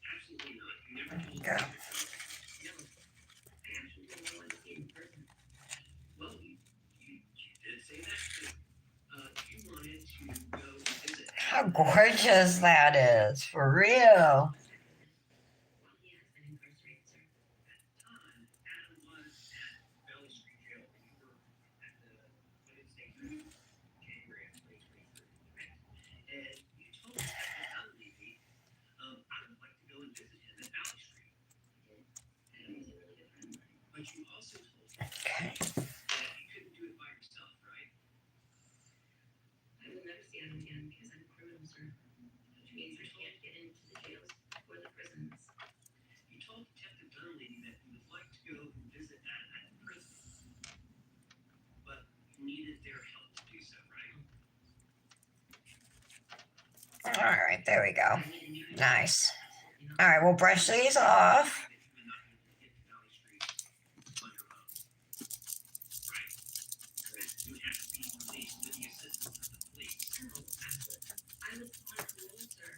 Absolutely not. You never told me Yeah. that. No. I actually didn't want to see it in person. Well, you did say that. You wanted to go visit. How gorgeous that is, for real. Well, he has been incarcerated, sir. At the time, Adam was at Valley Street Jail. You were at the United States January of 2023, correct? And you told Detective Dunleavy, I would like to go and visit him at Valley Street. Adam was a really good friend. But you also told him Okay. that you couldn't do it by yourself, right? I will never see Adam again because I'm a criminal, sir. Which means I can't get into the jails or the prisons. You told Detective Dunleavy that you would like to go and visit Adam at the prison, but you needed their help to do so, right? All right, there we go. I needed you to Nice. you know, All right, we'll brush these off. that you were not able to get to Valley Street on your own, right? Correct. You would have to be released with the assistance of the police. No, I was on parole, sir.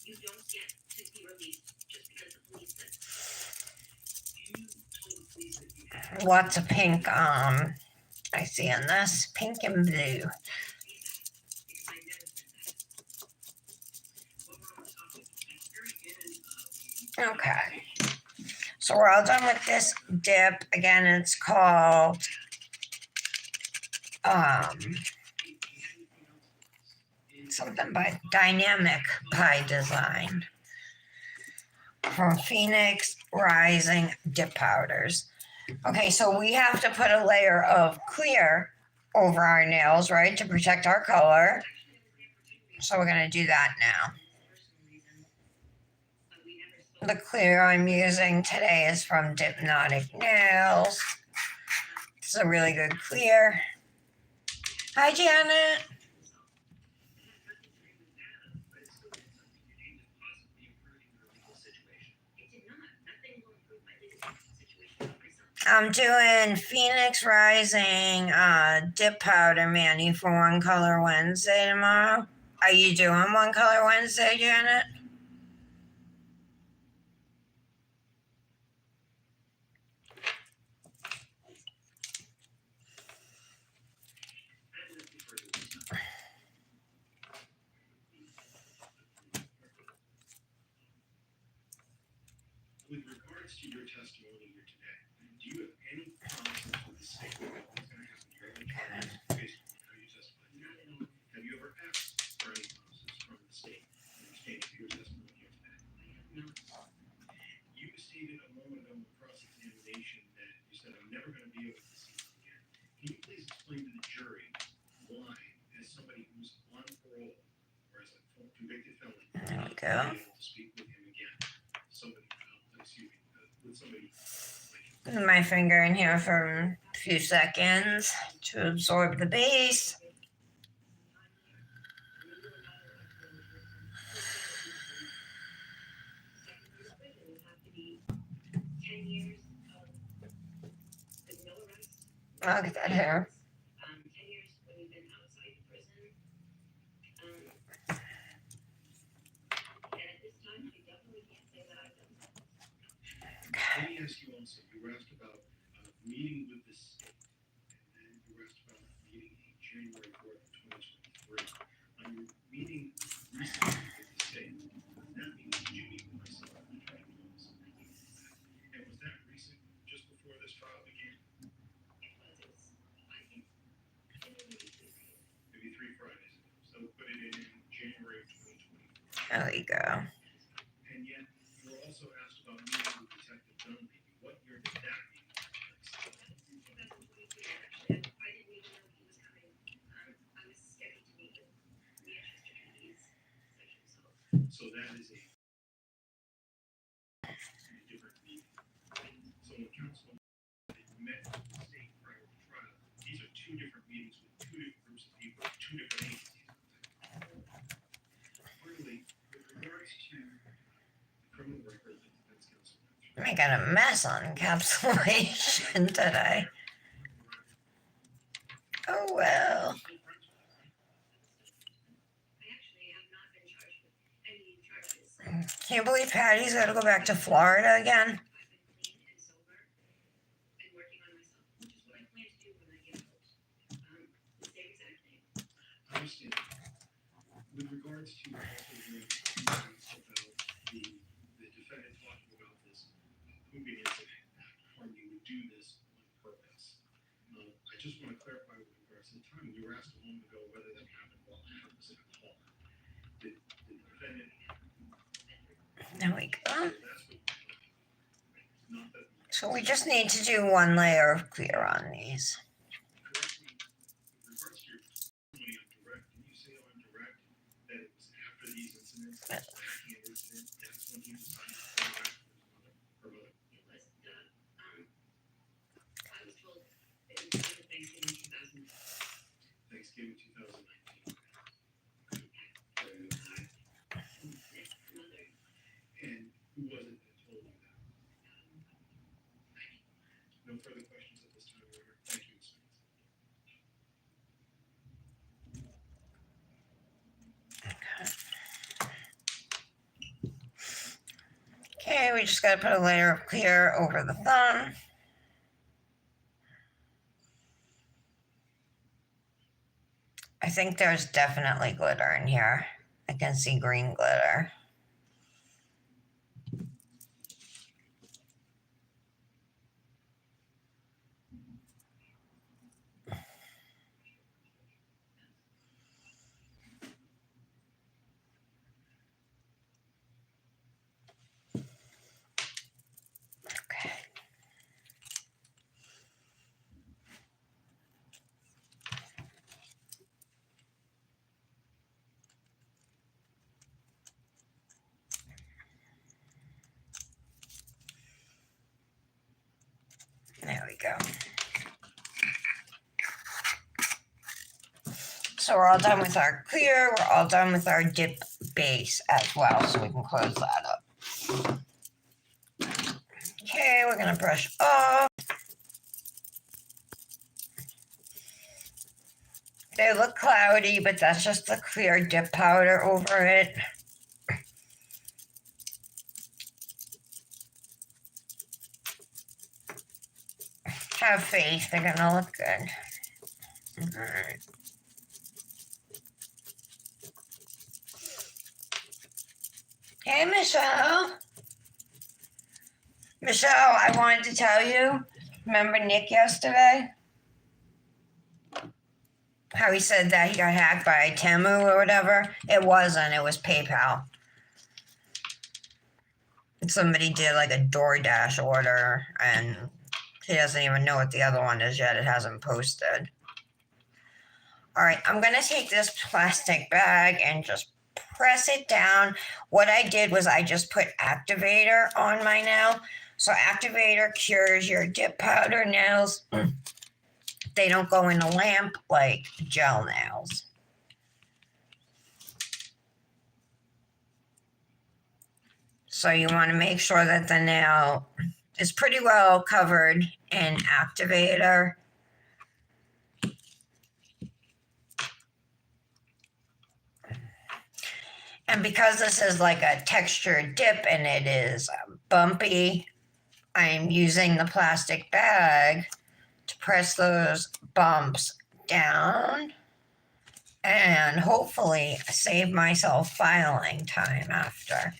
You don't get to be released just because the police said so. You told the police that you had Lots of pink, I see in this, pink and blue. because I never said that. What we're on top of at the very end of the Okay. So we're all done with this dip. Again, it's called something by Dynamic by Design from Phoenix Rising Dip Powders. Okay, so we have to put a layer of clear over our nails, right, to protect our color. So we're going to do that now. The clear I'm using today is from Dipnotic Nails. It's a really good clear. Hi, Janet. I'm doing Phoenix Rising dip powder mani for One Color Wednesday tomorrow. Are you doing One Color Wednesday, Janet? With regards to your testimony here today, do you have any promises from the state about what's going to happen to your other charges based on how you testified? Not at all. Have you ever asked for any promises from the state in exchange for your testimony here today? I have not. You stated a moment ago in cross-examination that you said, I'm never going to be able to see him again. Can you please explain to the jury why, as somebody who's on parole or as a convicted felon, There we you're go. not able to speak with him again? With somebody My finger in here for a few seconds to absorb the base. Look at that hair. 10 years when you've been outside the prison. And at this time, I definitely can't say that I've done that. Let me ask you also, you were asked about meeting with the state, and then you were asked about meeting in January 4th, 2023. On your meeting recently with the state, was that meeting, did you meet with myself and the attorney office? And was that recent, just before this trial began? It was, I think, maybe 3 Fridays ago. So put it in January of 2024. There we go. And yet, you were also asked about meeting with Detective Dunleavy. What year did that meeting take place? 2022, actually. I didn't even know he was coming. I was scheduled to meet with Manchester County's section. So that is a different meeting. So when counsel met with the state prior to trial, these are 2 different meetings with 2 different groups of people, 2 different agencies. Clearly, with regards to the criminal record that defense counsel went through, Making a mess on encapsulation today. Oh well. I actually have not been charged with any charges. Can you believe Patty's got to go back to Florida again? I've been clean and sober and working on myself, which is what I plan to do when I get out. The same exact thing. I understand. With regards to also hearing comments about the defendant talking about this moving incident, how you would do this on purpose. I just want to clarify with regards to the time you were asked a moment ago whether that happened while Adam was in a car. Did the defendant? There we go. So that's what. Not that. So we just need to do one layer of clear on these. Correct me. With regards to your testimony on direct, did you say on direct that it was after these incidents, the backhand incident, that's when he decided to go back to her mother? It was I was told it was Thanksgiving 2000. Thanksgiving 2019. Mother. And who was it that told you that? No further questions at this time, Your Honor. Thank you, Ms. Spence. Okay, we just got to put a layer of clear over the thumb. I think there's definitely glitter in here. I can see green glitter. Okay. There we go. So we're all done with our clear. We're all done with our dip base as well, so we can close that up. Okay, we're going to brush off. They look cloudy, but that's just the clear dip powder over it. Have faith, they're going to look good. All right. Hey, Michelle. Michelle, I wanted to tell you, remember Nick yesterday? How he said that he got hacked by Temu or whatever? It wasn't, it was PayPal. Somebody did like a DoorDash order and he doesn't even know what the other one is yet. It hasn't posted. All right, I'm going to take this plastic bag and just press it down. What I did was I just put activator on my nail. So activator cures your dip powder nails. They don't go in a lamp like gel nails. So you want to make sure that the nail is pretty well covered in activator. And because this is like a textured dip and it is bumpy, I'm using the plastic bag to press those bumps down and hopefully save myself filing time after.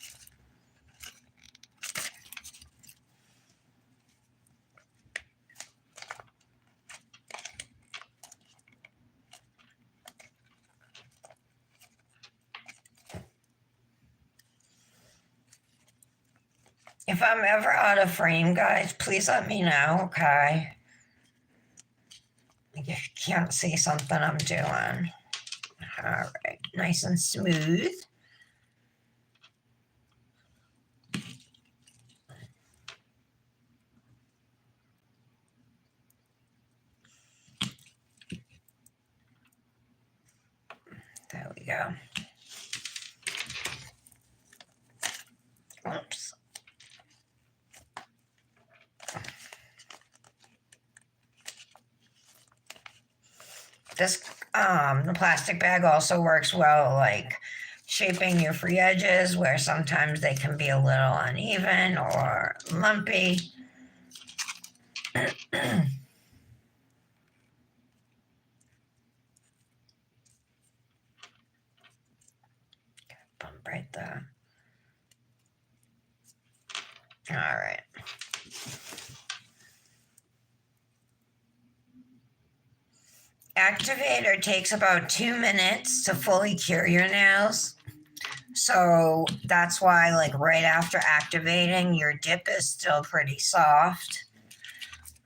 If I'm ever out of frame, guys, please let me know, okay? If you can't see something I'm doing. All right, nice and smooth. There we go. Oops. This the plastic bag also works well, like shaping your free edges where sometimes they can be a little uneven or lumpy. Bump right there. All right. Activator takes about 2 minutes to fully cure your nails. So that's why, like, right after activating, your dip is still pretty soft.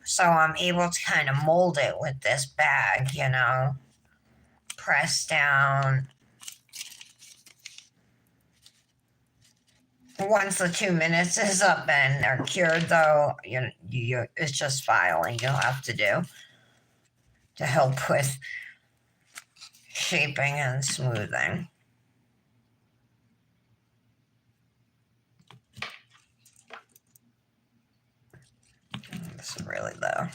So I'm able to kind of mold it with this bag, press down. Once the 2 minutes is up and they're cured, though, it's just filing you'll have to do to help with shaping and smoothing. This is really low.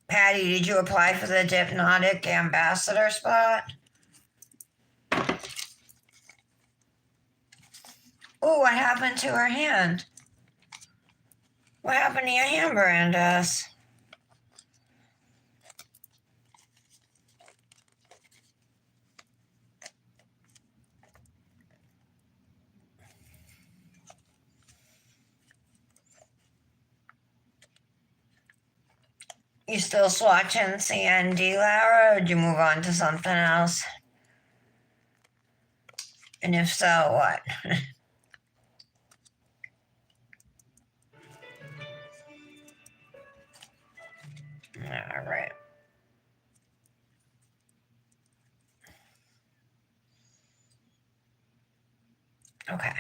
Patty, did you apply for the Hypnotic Ambassador spot? Oh, what happened to her hand? What happened to your hand, Brandis? You still swatching CND, Lara, or did you move on to something else? And if so, what? All right. Okay.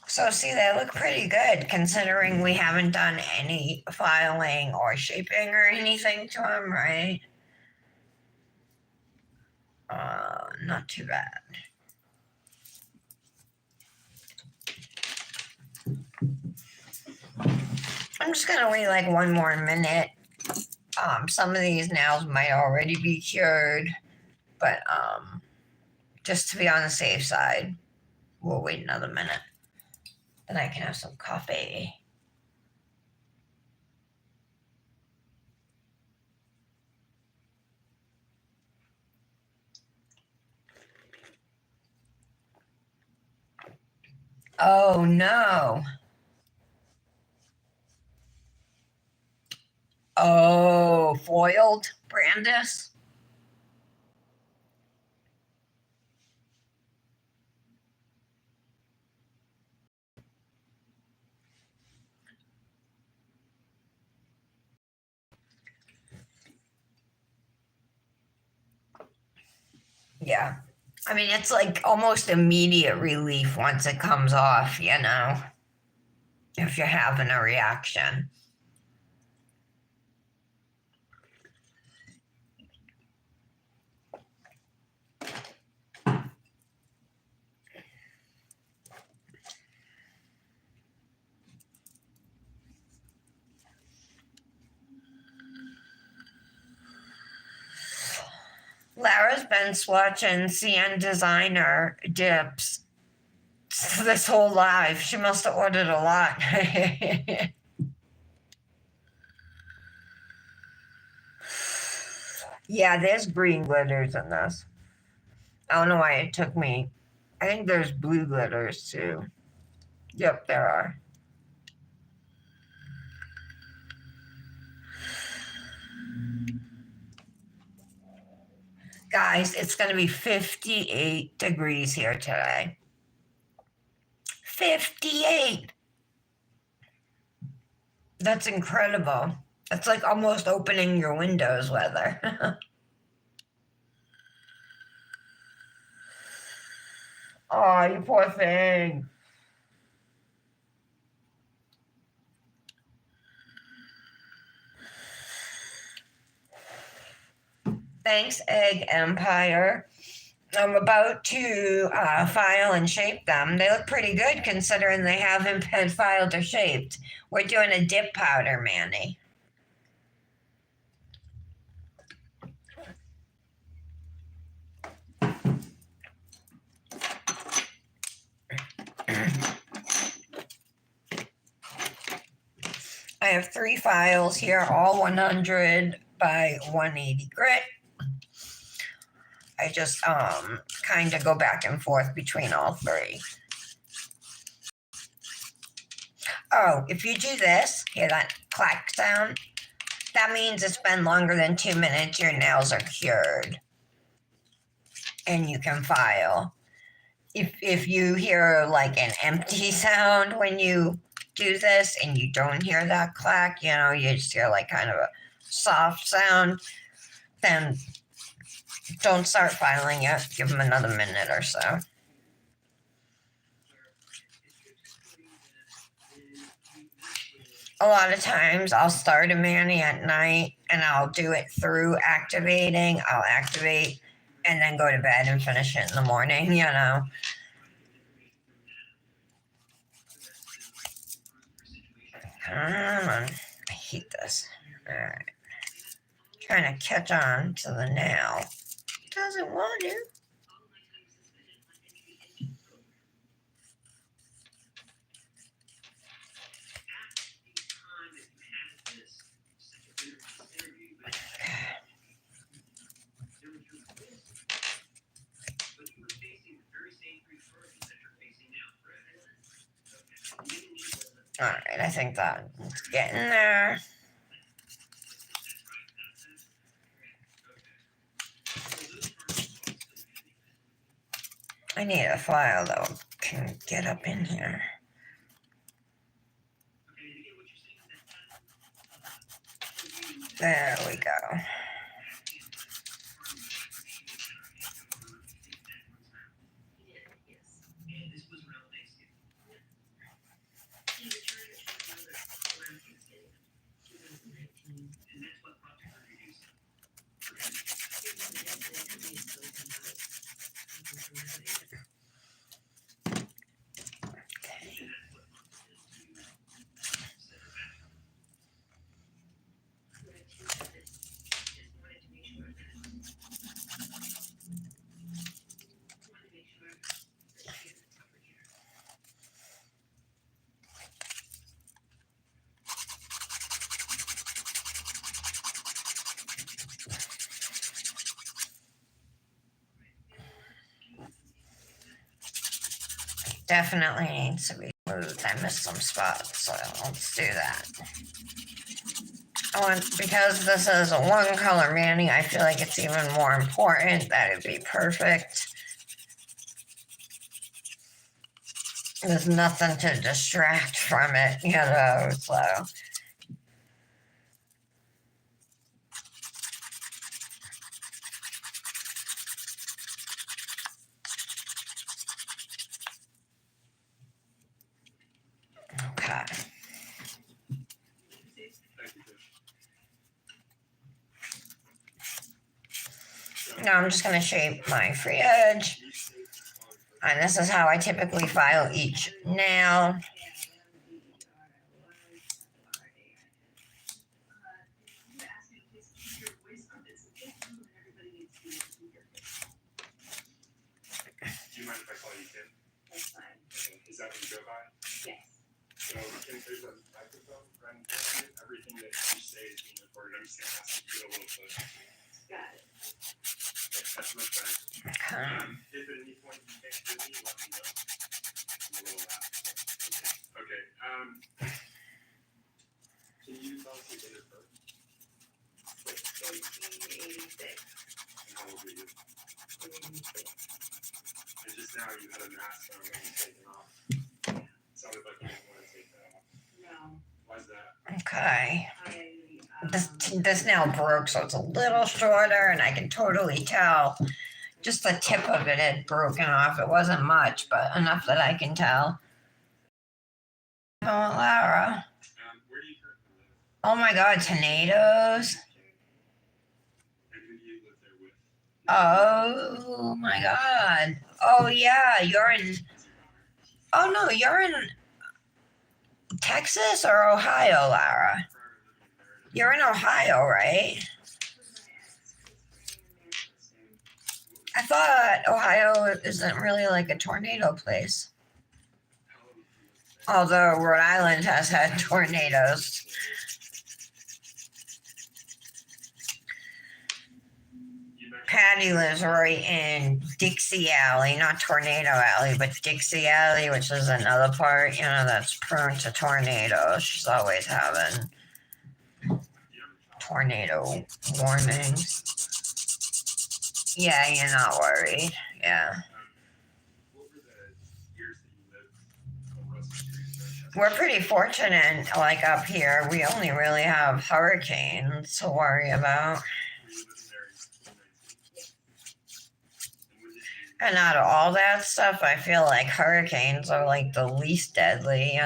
So see, they look pretty good considering we haven't done any filing or shaping or anything to them, right? Not too bad. I'm just gonna wait like one more minute. Some of these nails might already be cured, but just to be on the safe side, we'll wait another minute. Then I can have some coffee. Oh no. Oh, foiled, Brandis? Yeah. I mean, it's like almost immediate relief once it comes off, if you're having a reaction. Lara's been swatching CN Designer dips this whole life. She must have ordered a lot. Yeah, there's green glitters in this. I don't know why it took me. I think there's blue glitters too. Yep, there are. Guys, it's going to be 58 degrees here today. 58! That's incredible. It's like almost opening your windows weather. Oh, you poor thing. Thanks, Egg Empire. I'm about to file and shape them. They look pretty good considering they haven't been filed or shaped. We're doing a dip powder, Manny. I have 3 files here, all 100 by 180 grit. I just kind of go back and forth between all 3. Oh, if you do this, hear that clack sound? That means it's been longer than 2 minutes. Your nails are cured. And you can file. If you hear like an empty sound when you do this and you don't hear that clack, you just hear like kind of a soft sound, then don't start filing yet. Give them another minute or so. A lot of times I'll start a mani at night and I'll do it through activating. I'll activate and then go to bed and finish it in the morning. Come on. I hate this. All right. Trying to catch on to the nail. Doesn't want to. All right, I think that's getting there. I need a file that can get up in here. There we go. Definitely needs to be moved. I missed some spots, so let's do that. Because this is a 1-color mani, I feel like it's even more important that it be perfect. There's nothing to distract from it, so. Okay. Now I'm just going to shape my free edge. And this is how I typically file each nail. Do you mind if I call you Kim? That's fine. Is that what you go by? Yes. So Kim, there's a microphone right in front of you. Everything that you say is being recorded. I'm just going to ask you to get a little closer. Got it. Okay, that's much better. If at any point you can't hear me, let me know. I'm a little loud. Okay. Can you tell us your date of birth? 1986. And how old are you? 86. And just now you had a mask on that was taken off. It sounded like you didn't want to take that off. No. Why is that? Okay. This nail broke, so it's a little shorter, and I can totally tell. Just the tip of it had broken off. It wasn't much, but enough that I can tell. Oh, Lara. Where do you currently live? Oh my God, tornadoes. And who do you live there with? Oh my God. Oh yeah, you're in. Oh no, you're in Texas or Ohio, Lara. You're in Ohio, right? I thought Ohio isn't really like a tornado place. Although Rhode Island has had tornadoes. Patty lives right in Dixie Alley, not Tornado Alley, but Dixie Alley, which is another part, that's prone to tornadoes. She's always having tornado warnings. Yeah, you're not worried. Yeah. We're pretty fortunate, like up here. We only really have hurricanes to worry about. And out of all that stuff, I feel like hurricanes are like the least deadly,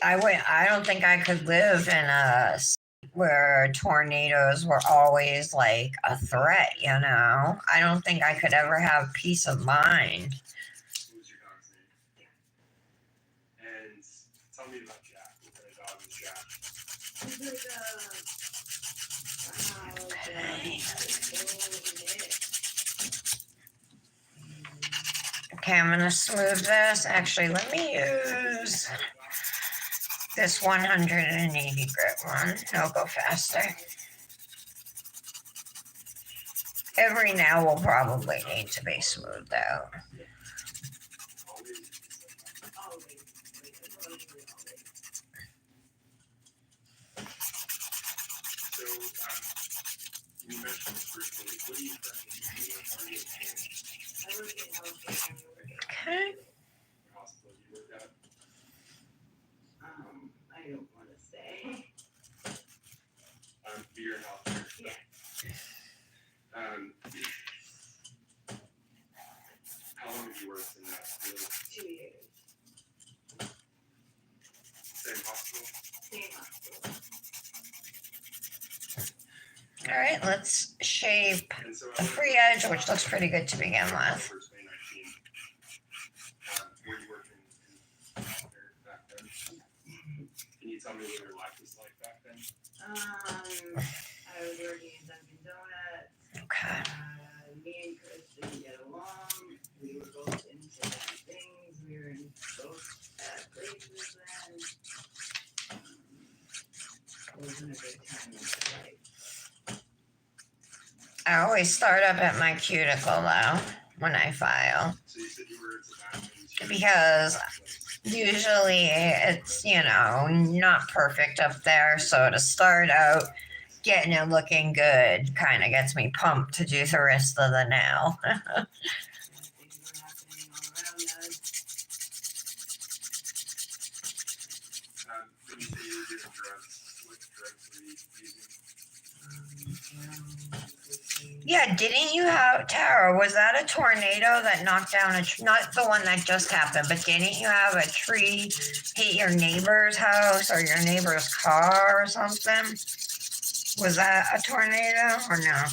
I don't think I could live in a where tornadoes were always like a threat, I don't think I could ever have peace of mind. What was your dog's name? And tell me about Jack. What kind of dog is Jack? Okay, I'm gonna smooth this. Actually, let me use this 180 grit one. It'll go faster. Every now will probably need to be smoothed out. So, you mentioned this briefly. What do you currently do? Are you Okay. hospital you work at? I don't want to say. You're in healthcare. Yeah. How long have you worked in that field? 2 years. Same hospital? Same hospital. All right, let's shape And so the free edge, which looks pretty good to begin with. For 2019, were you working in healthcare back then? Can you tell me what your life was like back then? I was working in Dunkin' Donuts. Okay. Me and Chris didn't get along. We were both into bad things. We were in both bad places then. It wasn't a good time in my life. I always start up at my cuticle though when I file. So you said you were into bad things. Because usually it's, not perfect up there. So to start out getting it looking good kind of gets me pumped to do the rest of the nail. Things were happening all around us. When you say you were doing drugs, what drugs were you using? Yeah, didn't you have, Tara, was that a tornado that knocked down not the one that just happened, but didn't you have a tree hit your neighbor's house or your neighbor's car or something? Was that a tornado or no?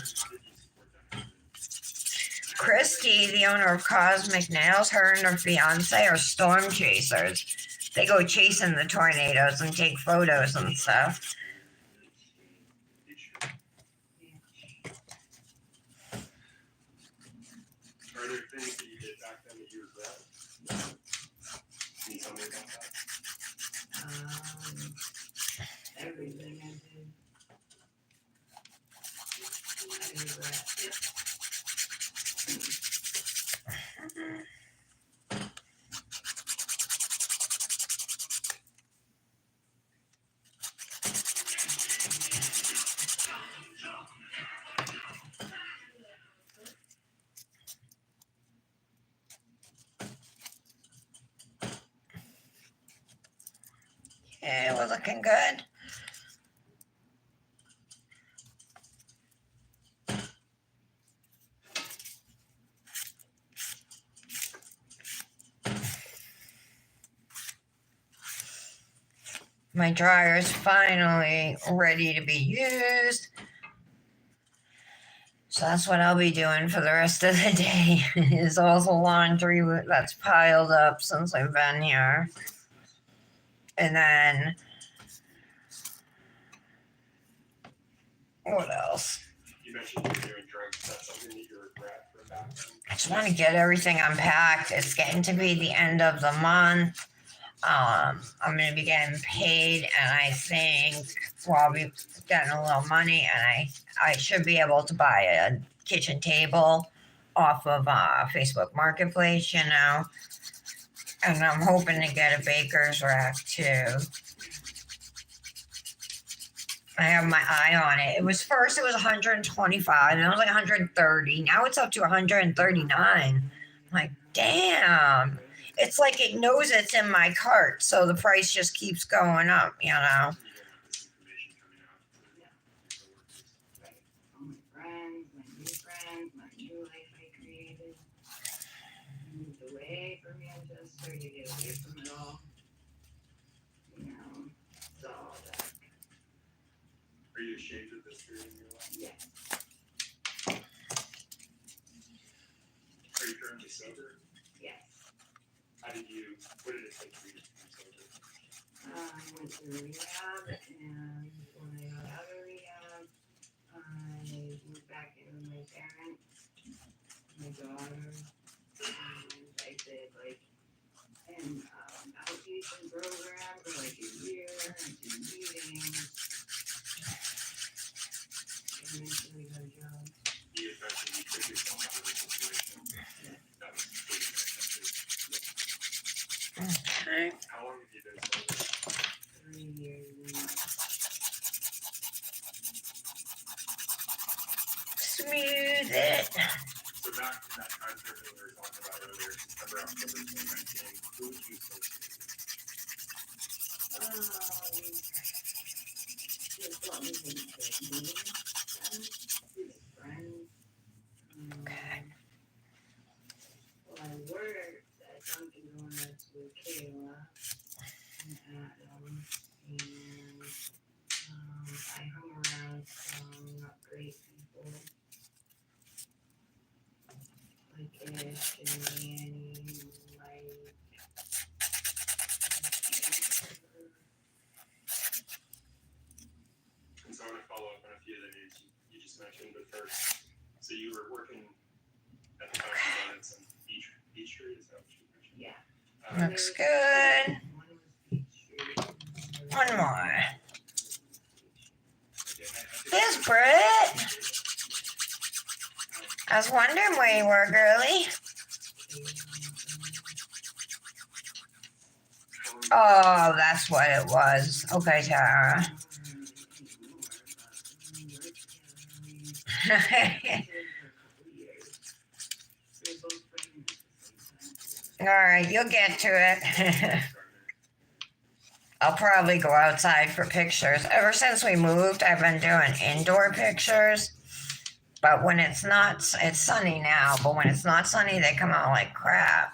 Christy, the owner of Cosmic Nails, her and her fiance are storm chasers. They go chasing the tornadoes and take photos and stuff. Are there things that you did back then that you regret? Can you tell me about that? Everything I did. I regret. Yeah, we're looking good. My dryer's finally ready to be used. So that's what I'll be doing for the rest of the day is all the laundry that's piled up since I've been here. And then what else? You mentioned you were doing drugs. Is that something that you regret from back then? I just want to get everything unpacked. It's getting to be the end of the month. I'm going to be getting paid, and I think I'll be getting a little money, and I should be able to buy a kitchen table off of Facebook Marketplace, you know. And I'm hoping to get a baker's rack too. I have my eye on it. It was 125, and it was like 130. Now it's up to 139. I'm like, damn. It's like it knows it's in my cart, so the price just keeps going up, you know. All my friends, my new life I created. I moved away from Manchester to get away from it all. You know, it's all that. Are you ashamed of this period in your life? Yes. Are you currently sober? Yes. What did it take for you to become sober? I went to rehab, and when I got out of rehab, I moved back in with my parents, my daughter, and I did like an outpatient program for like a year and some meetings. And eventually got a job. You eventually took yourself out of the situation. Yeah. That was pretty fantastic. Okay. How long have you been sober? 3 years and Smooth it. So back in that time period we were talking about earlier, September, October 2019, who would you associate with? just what we think like meeting friends. Okay. Well, I worked at Dunkin' Donuts with Kayla and Adam, and I hung around some not great people like Ish and Manny, Mike. And so I want to follow up on a few of the names you just mentioned, but first, so you were working at the Dunkin' Donuts on Beach Street, is that what you mentioned? Yeah. Looks good. One was Beach Street. One more. Yeah, There's Britt. I was wondering where you were, girly. Oh, that's what it was. Okay, Tara. All right, you'll get to it. I'll probably go outside for pictures. Ever since we moved, I've been doing indoor pictures. But when it's not, it's sunny now, but when it's not sunny, they come out like crap.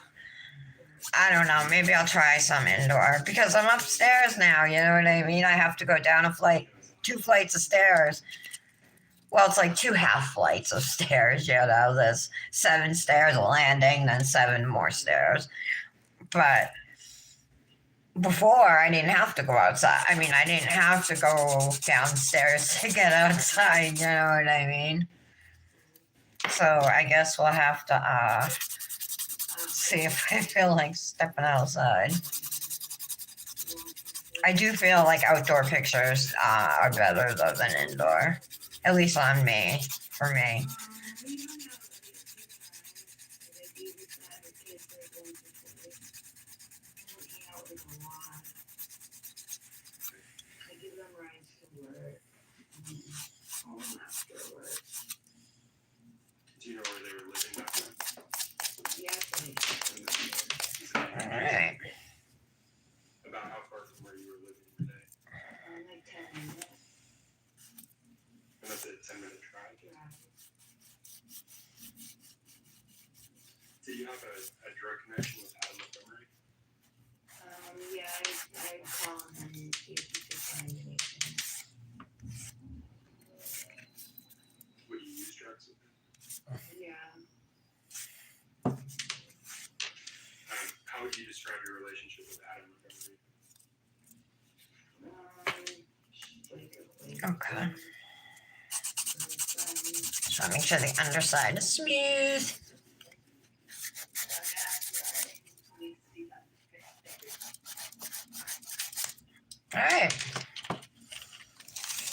I don't know. Maybe I'll try some indoor because I'm upstairs now. You know what I mean? I have to go down a flight, 2 flights of stairs. Well, it's like 2 half flights of stairs. You know, there's 7 stairs, a landing, then 7 more stairs. But before, I didn't have to go outside. I mean, I didn't have to go downstairs to get outside. You know what I mean? So I guess we'll have to see if I feel like stepping outside. I do feel like outdoor pictures are better though than indoor, at least on me, for me. Do you know where they were living back then? All right. About how far from where you were living today? Like 10 minutes. And that's a 10-minute drive? Do you have a drug connection with Adam Montgomery? Yeah, I call him and see if he could find anything. Would you use drugs with them? Yeah. How would you describe your relationship with Adam Montgomery? Okay. Just want to make sure the underside is smooth. All right.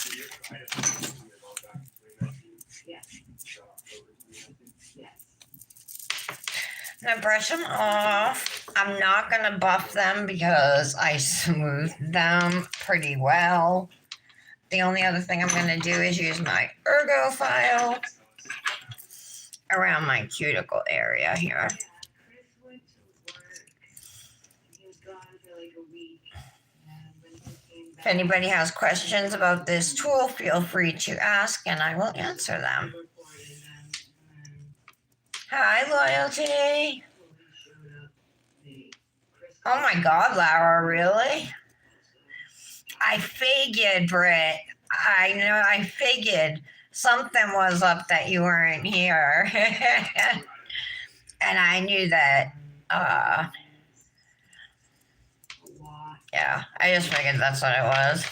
Did you ever Adam back in 2019? Yes. October 2019? Yes. I'm gonna brush them off. I'm not gonna buff them because I smoothed them pretty well. The only other thing I'm gonna do is use my ergo file around my cuticle area here. Chris went to work. He was gone for like a week. And when he came If back, anybody has questions about this tool, feel free to ask and I will answer them. reported them. Hi, Loyalty. When he showed up, Chris Oh my God, Lara, really? I figured, Britt. I know, I figured something was up that you weren't here. And I knew that, a lot. yeah, I just figured that's what it was.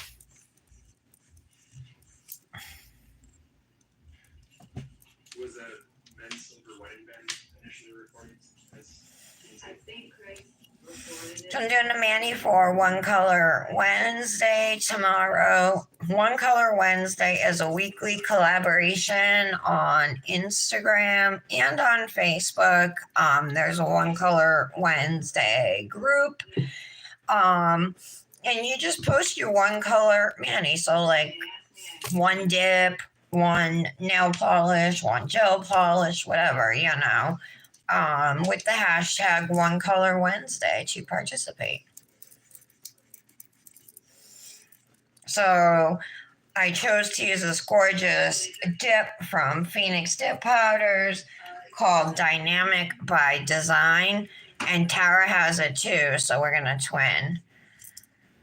Was that men's silver wedding band initially recorded as I think Chris reported it. So I'm doing a mani for One Color Wednesday tomorrow. One Color Wednesday is a weekly collaboration on Instagram and on Facebook. There's a One Color Wednesday group. And you just post your one color mani. So like one dip, one nail polish, one gel polish, whatever, you know, with the hashtag One Color Wednesday to participate. So I chose to use this gorgeous dip from Phoenix Dip Powders called Dynamic by Design. And Tara has it too, so we're going to twin.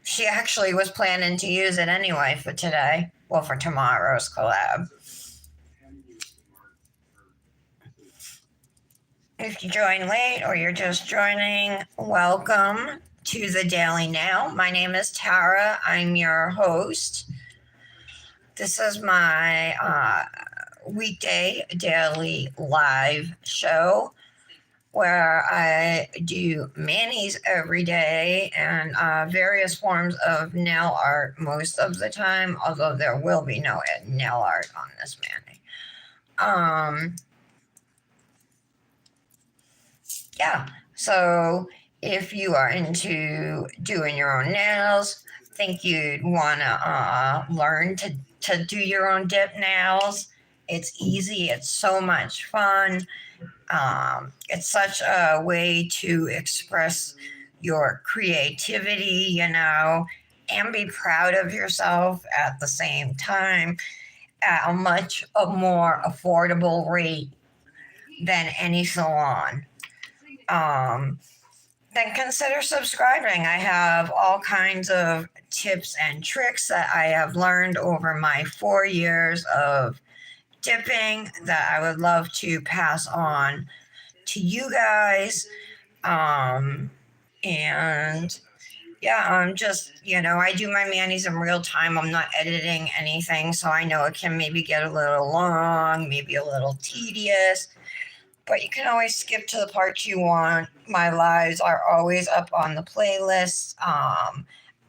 She actually was planning to use it anyway for today. Well, for tomorrow's collab. If you join late or you're just joining, welcome to the Daily Nail. My name is Tara. I'm your host. This is my weekday daily live show where I do manis every day and various forms of nail art most of the time, although there will be no nail art on this mani. Yeah, so if you are into doing your own nails, think you'd want to learn to do your own dip nails. It's easy. It's so much fun. It's such a way to express your creativity, you know, and be proud of yourself at the same time at a much more affordable rate than any salon. Then consider subscribing. I have all kinds of tips and tricks that I have learned over my 4 years of dipping that I would love to pass on to you guys. And yeah, I'm just, you know, I do my manis in real time. I'm not editing anything, so I know it can maybe get a little long, maybe a little tedious, but you can always skip to the parts you want. My lives are always up on the playlist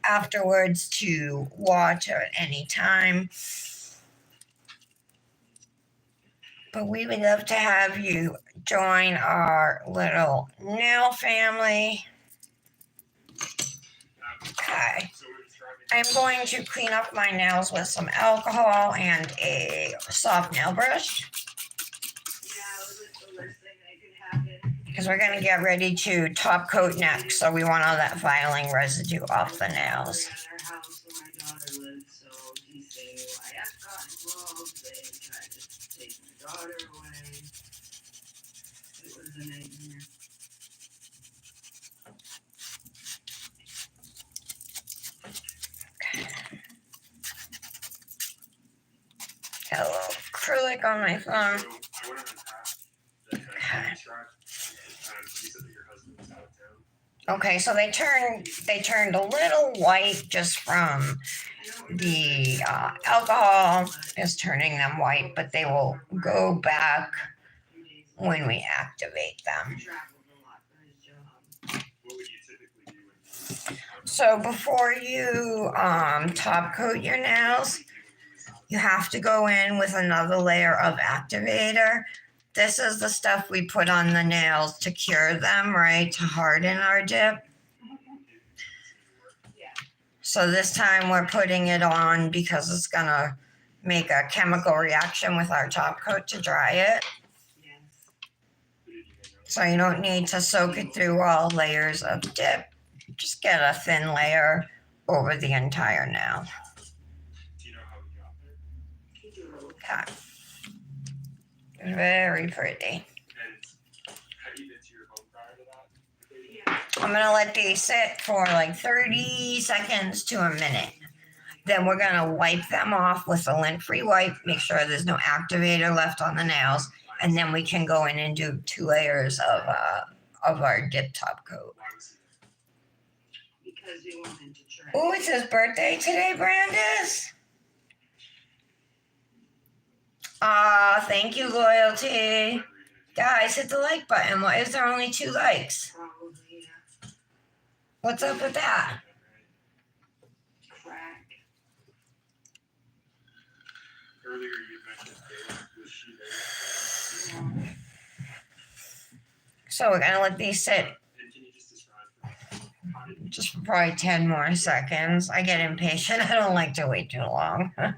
afterwards to watch at any time. But we would love to have you join our little nail family. Okay. I'm going to clean up my nails with some alcohol and a soft nail brush. Yeah, it was like the worst thing that could happen. Because we're going to get ready to top coat next, so we want all that filing residue off the nails. At our house where my daughter lives, so he's saying, well, I have gotten involved. They tried to take my daughter away. It was a nightmare. like on my phone. So I went on a path that you described. You said that your husband was out of town. Okay, so they turned a little white just from the alcohol is turning them white, but they will go back when we activate them. What would you typically do when So before you top coat your nails, you have to go in with another layer of activator. This is the stuff we put on the nails to cure them, right? To harden our dip. So this time we're putting it on because it's gonna make a chemical reaction with our top coat to dry it. So you don't need to soak it through all layers of dip. Just get a thin layer over the entire nail. Do you know how we got there? Okay. Very pretty. And have you been to your home prior to that? I'm gonna let these sit for like 30 seconds to a minute. Then we're gonna wipe them off with a lint-free wipe, make sure there's no activator left on the nails, and then we can go in and do 2 layers of our dip top coat. Because we wanted to try. Oh, it's his birthday today, Brandis. Thank you, Loyalty. Guys, hit the like button. Why is there only 2 likes? Probably, yeah. What's up with that? Crack. Earlier you mentioned Dave. Was she there? No. So we're gonna let these sit And can you just describe how did you just for probably 10 more seconds. I get impatient. I don't like to wait too long. Like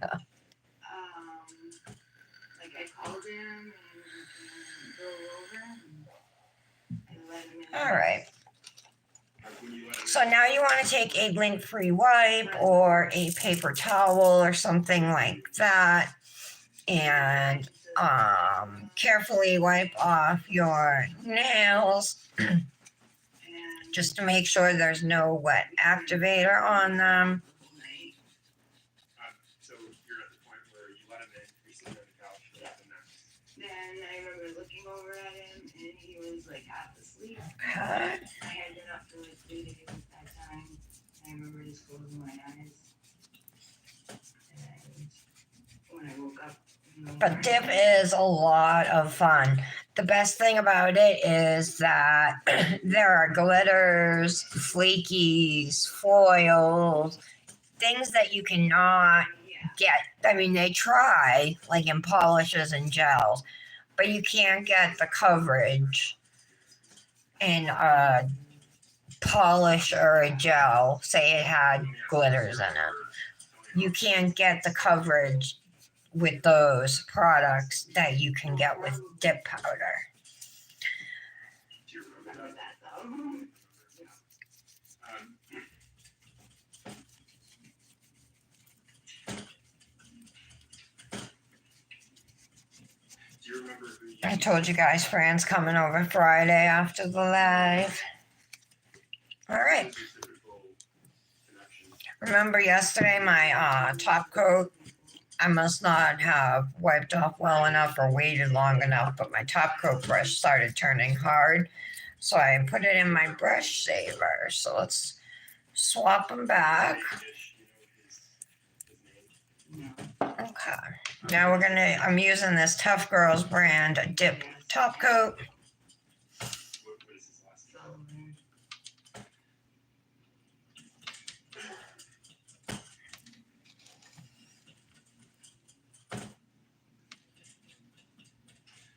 I called him and drove over and let him in. All right. when you let him So now you want to take a lint-free wipe or a paper towel or something like that and carefully wipe off your nails And just to make sure there's no wet activator on them. so you're at the point where you let him in, you're sitting on the couch, you let him in. then I remember looking over at him and he was like half asleep. Okay. I had been up for like 3 days at that time. I remember just closing my eyes. And when I woke up, But dip is a lot of fun. The best thing about it is that there are glitters, flakies, foils, things that you cannot yeah. get. I mean, they try, like in polishes and gels, but you can't get the coverage in a polish or a gel. Say it had glitters in it. You can't get the coverage with those products that you can get with dip powder. Do you remember Remember that? that though. Um, do you remember who you I told you guys, Fran's coming over Friday after the live. All right. was your typical connection? Remember yesterday my top coat? I must not have wiped off well enough or waited long enough, but my top coat brush started turning hard. So I put it in my brush saver. So let's swap them back. Dish, you know his name? No. Okay. Now I'm using this Tough Girls brand dip top coat. What is his last name?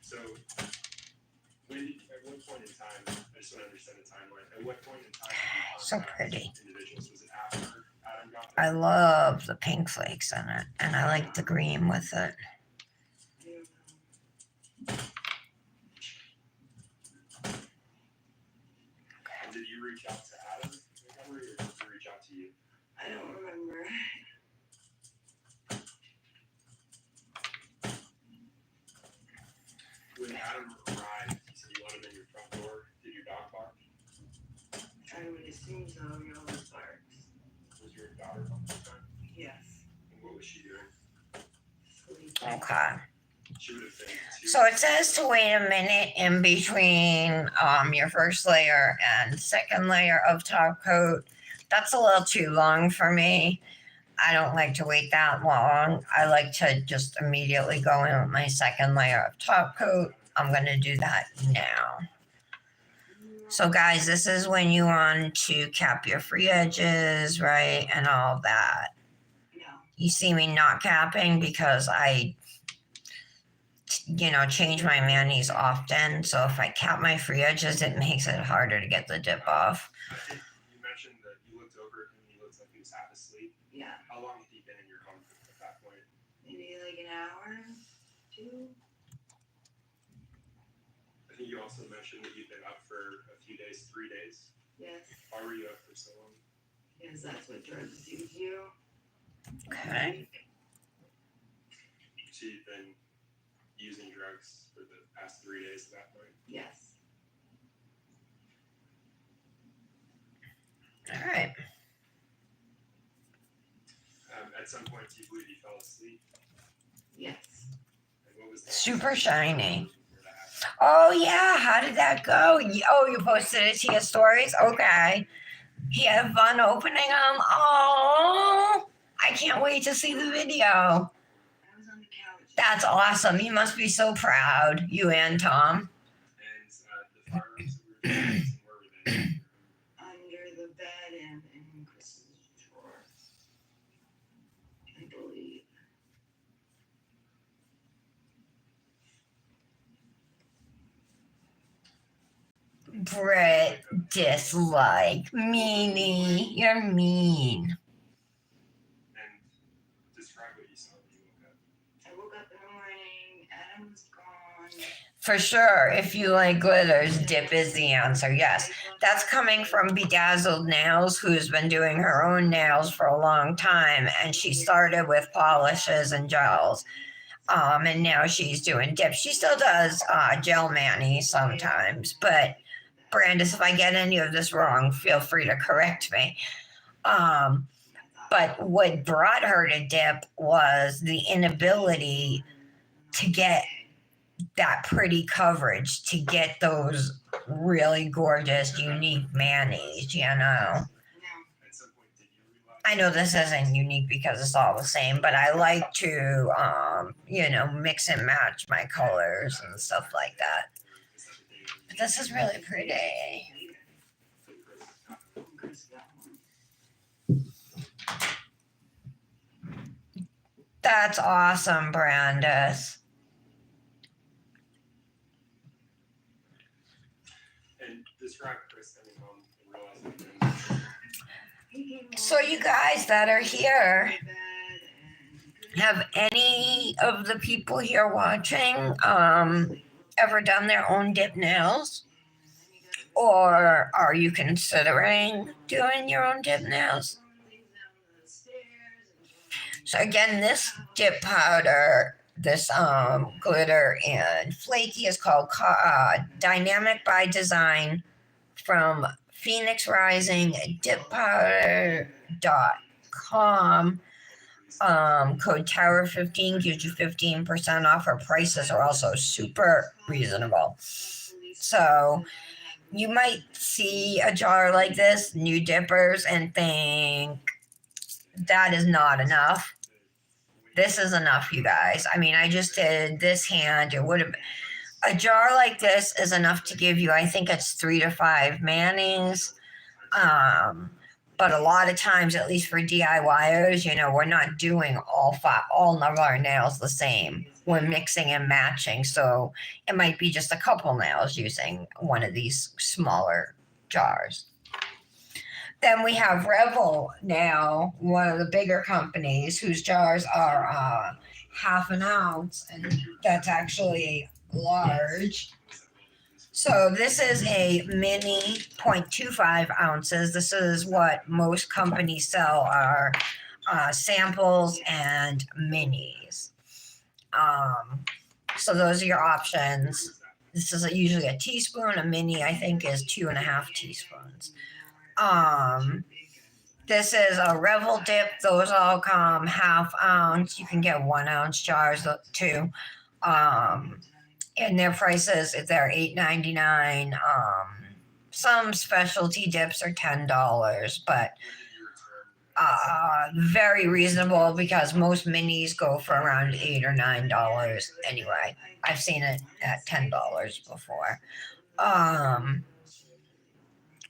Sullivan. So, at what point in time, I just want to understand the timeline, at what point in time did you So contact pretty. individuals? Was it after Adam got I there? love the pink flakes in it, and I like the green with it. I don't know. And did you reach out to Adam, Montgomery, or did he reach out to you? I don't remember. When Adam arrived, he said you let him in your front door. Did your dog bark? I would assume so. No sparks. Was your daughter home at the time? Yes. And what was she doing? Sleep. Okay. She would have been two. So it says to wait a minute in between your first layer and second layer of top coat. That's a little too long for me. I don't like to wait that long. I like to just immediately go in with my second layer of top coat. I'm going to do that now. So guys, this is when you want to cap your free edges, right? And all that. You see me not capping because I change my manis often. So if I cap my free edges, it makes it harder to get the dip off. I think you mentioned that you looked over at him and he looked like he was half asleep. Yeah, How long had he been in your home at that point? maybe like an hour, 2. I think you also mentioned that you'd been up for a few days, 3 days. Yes, Why were you up for so long? because that's what drugs do to you. Okay. So you've been using drugs for the past 3 days at that point? Yes. All right. At some point, do you believe you fell asleep? Yes. And what was that? Super shiny. Before that happened? Oh yeah, how did that go? Oh, you posted it to your stories? Okay. He had fun opening them. Oh, I can't wait to see the video. I was on the couch. That's awesome. You must be so proud, you and Tom. And the firearms that we were using, where were they? Under the bed and in Chris's drawer. I believe. Brett, dislike. Meanie. You're mean. And describe what you saw when you woke up. I woke up in the morning, Adam was gone. For sure. If you like glitters, dip is the answer. Yes. That's coming from Bedazzled Nails, who's been doing her own nails for a long time. And she started with polishes and gels. And now she's doing dips. She still does gel mani sometimes. But Brandis, if I get any of this wrong, feel free to correct me. But what brought her to dip was the inability to get that pretty coverage, to get those really gorgeous, unique manis, you know. No. At some point, did you realize? I know this isn't unique because it's all the same, but I like to, mix and match my colors and stuff like that. But this is really pretty. Chris got home. That's awesome, Brandis. And describe Chris coming home and realizing that. So you guys that are here, have any of the people here watching ever done their own dip nails? Or are you considering doing your own dip nails? So again, this dip powder, this glitter and flaky is called Dynamic by Design from Phoenix Rising Dip Powder.com. Code Tower15 gives you 15% off. Our prices are also super reasonable. So you might see a jar like this, new dippers, and think that is not enough. This is enough, you guys. I mean, I just did this hand. It would have a jar like this is enough to give you, I think it's 3 to 5 manis. But a lot of times, at least for DIYers, we're not doing all of our nails the same. We're mixing and matching. So it might be just a couple nails using one of these smaller jars. Then we have Revel now, one of the bigger companies whose jars are half an ounce, and that's actually large. So this is a mini 0.25 ounces. This is what most companies sell are samples and minis. So those are your options. This is usually a teaspoon. A mini, I think, is 2.5 teaspoons. This is a Revel dip. Those all come half ounce. You can get 1 ounce jars too. And their prices, they're $8.99. Some specialty dips are $10, but very reasonable because most minis go for around $8 or $9 anyway. I've seen it at $10 before.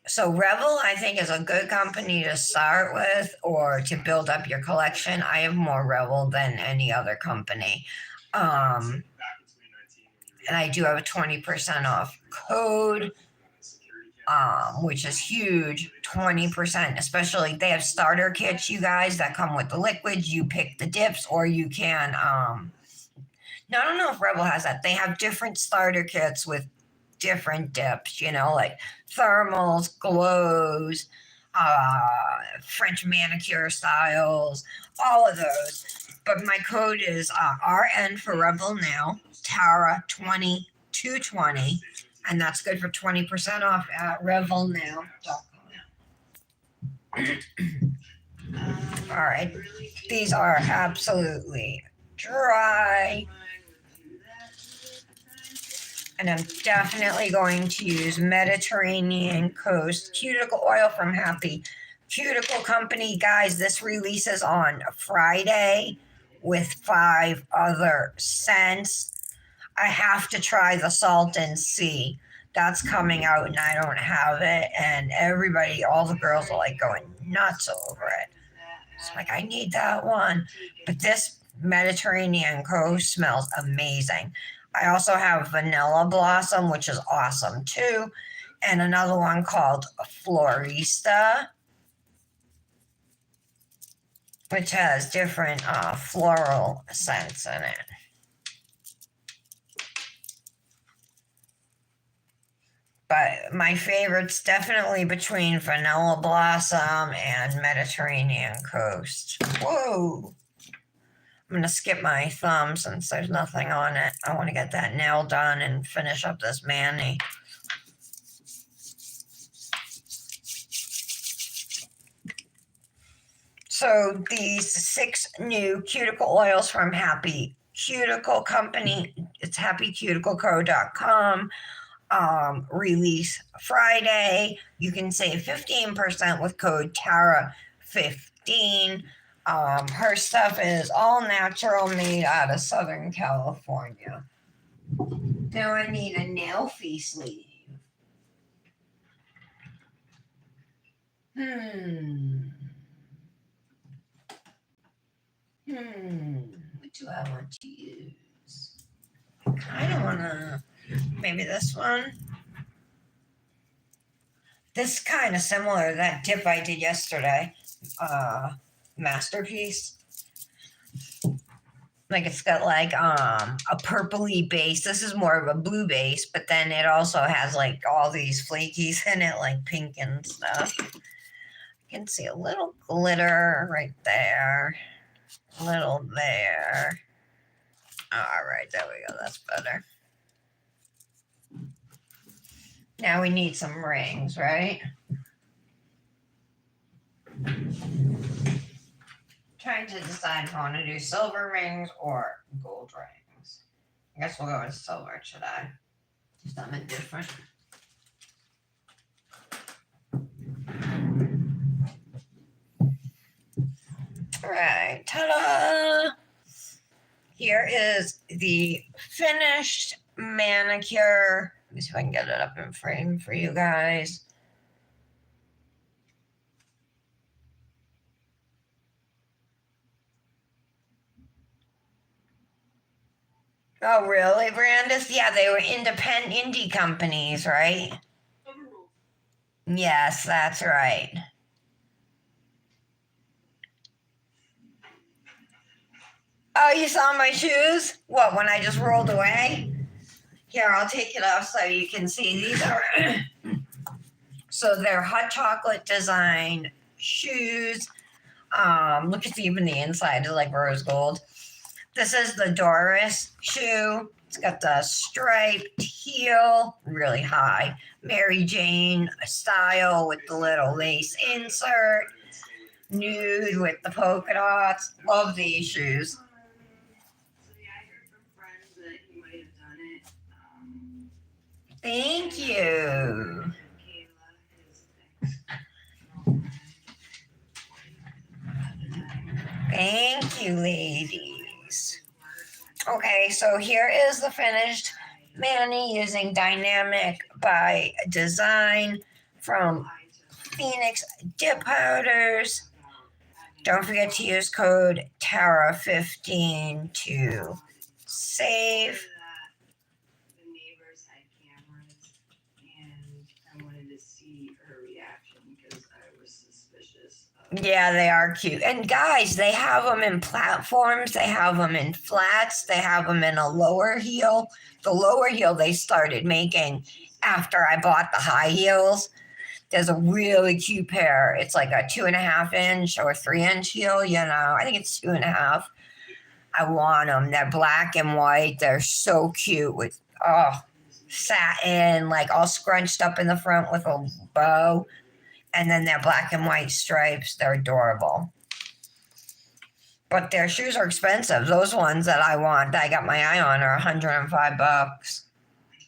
So Revel, I think, is a good company to start with or to build up your collection. I have more Revel than any other company. And I do have a 20% off code, which is huge. 20%, especially they have starter kits, you guys, that come with the liquids. You pick the dips, or you can. Now, I don't know if Revel has that. They have different starter kits with different dips, like thermals, glows, French manicure styles, all of those. But my code is RN for Revel now, Tara 2220, and that's good for 20% off at revelnow.com. All right, these are absolutely dry. And I'm definitely going to use Mediterranean Coast Cuticle Oil from Happy Cuticle Company. Guys, this releases on Friday with 5 other scents. I have to try the Salt and Sea. That's coming out and I don't have it. And everybody, all the girls are like going nuts over it. It's like, I need that one. But this Mediterranean Coast smells amazing. I also have Vanilla Blossom, which is awesome too. And another one called Florista, which has different floral scents in it. But my favorite's definitely between Vanilla Blossom and Mediterranean Coast. Whoa! I'm going to skip my thumb since there's nothing on it. I want to get that nail done and finish up this mani. So these 6 new cuticle oils from Happy Cuticle Company. It's happycuticleco.com. Release Friday. You can save 15% with code TARA15. Her stuff is all natural, made out of Southern California. Now I need a nail fee sleeve. What do I want to use? I don't want to. Maybe this one. This kind of similar to that dip I did yesterday. Masterpiece. Like it's got like a purpley base. This is more of a blue base, but then it also has like all these flakies in it, like pink and stuff. You can see a little glitter right there. A little there. All right, there we go. That's better. Now we need some rings, right? Trying to decide if I want to do silver rings or gold rings. I guess we'll go with silver today. Something different. All right, ta-da! Here is the finished manicure. Let me see if I can get it up in frame for you guys. Oh, really, Brandis? Yeah, they were independent indie companies, right? Yes, that's right. Oh, you saw my shoes? What, when I just rolled away? Here, I'll take it off so you can see. These are so they're hot chocolate design shoes. Look at even the inside is like rose gold. This is the Doris shoe. It's got the striped heel, really high. Mary Jane style with the little lace insert. Nude with the polka dots. Love these shoes. Thank you. Thank you, ladies. Okay, so here is the finished Manny using Dynamic by Design from Phoenix Dip Powders. Don't forget to use code TARA15 to save. The neighbors had cameras, and I wanted to see her reaction because I was suspicious of. Yeah, they are cute. And guys, they have them in platforms, they have them in flats, they have them in a lower heel. The lower heel they started making after I bought the high heels. There's a really cute pair. It's like a 2.5 inch or 3 inch heel, you know. I think it's 2.5. I want them. They're black and white. They're so cute with satin, like all scrunched up in the front with a bow. And then they're black and white stripes. They're adorable. But their shoes are expensive. Those ones that I want, that I got my eye on, are $105. I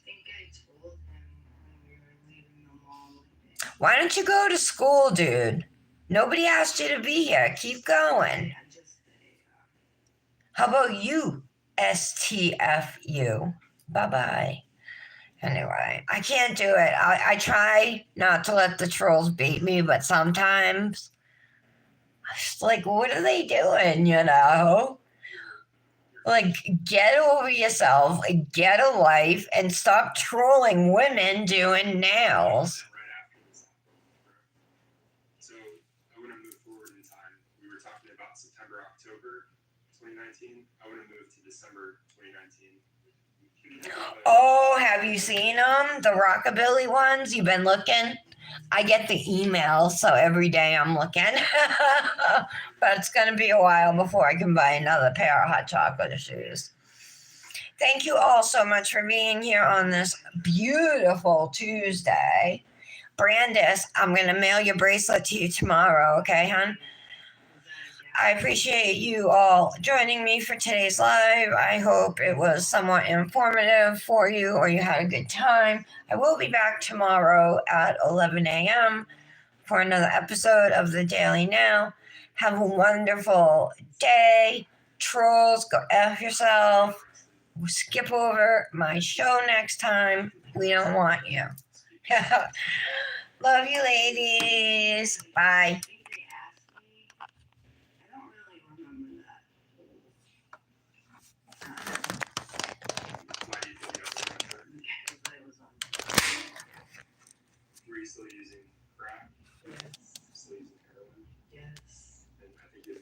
think I told him when we were leaving the mall one day. Why don't you go to school, dude? Nobody asked you to be here. Keep going. How about you, STFU? Bye-bye. Anyway, I can't do it. I try not to let the trolls beat me, but sometimes it's like, what are they doing, you know? Like, get over yourself, get a life, and stop trolling women doing nails. So I want to move forward in time. We were talking about September, October 2019. I want to move to December 2019. Oh, have you seen them? The rockabilly ones? You've been looking? I get the emails, so every day I'm looking. But it's going to be a while before I can buy another pair of hot chocolate shoes. Thank you all so much for being here on this beautiful Tuesday. Brandis, I'm going to mail your bracelet to you tomorrow, okay, hon? I appreciate you all joining me for today's live. I hope it was somewhat informative for you or you had a good time. I will be back tomorrow at 11 a.m. for another episode of the Daily Now. Have a wonderful day. Trolls, go F yourself. Skip over my show next time. We don't want you. Love you, ladies. Bye. Were you still using crack? Yes. Still using heroin? Yes. And I think you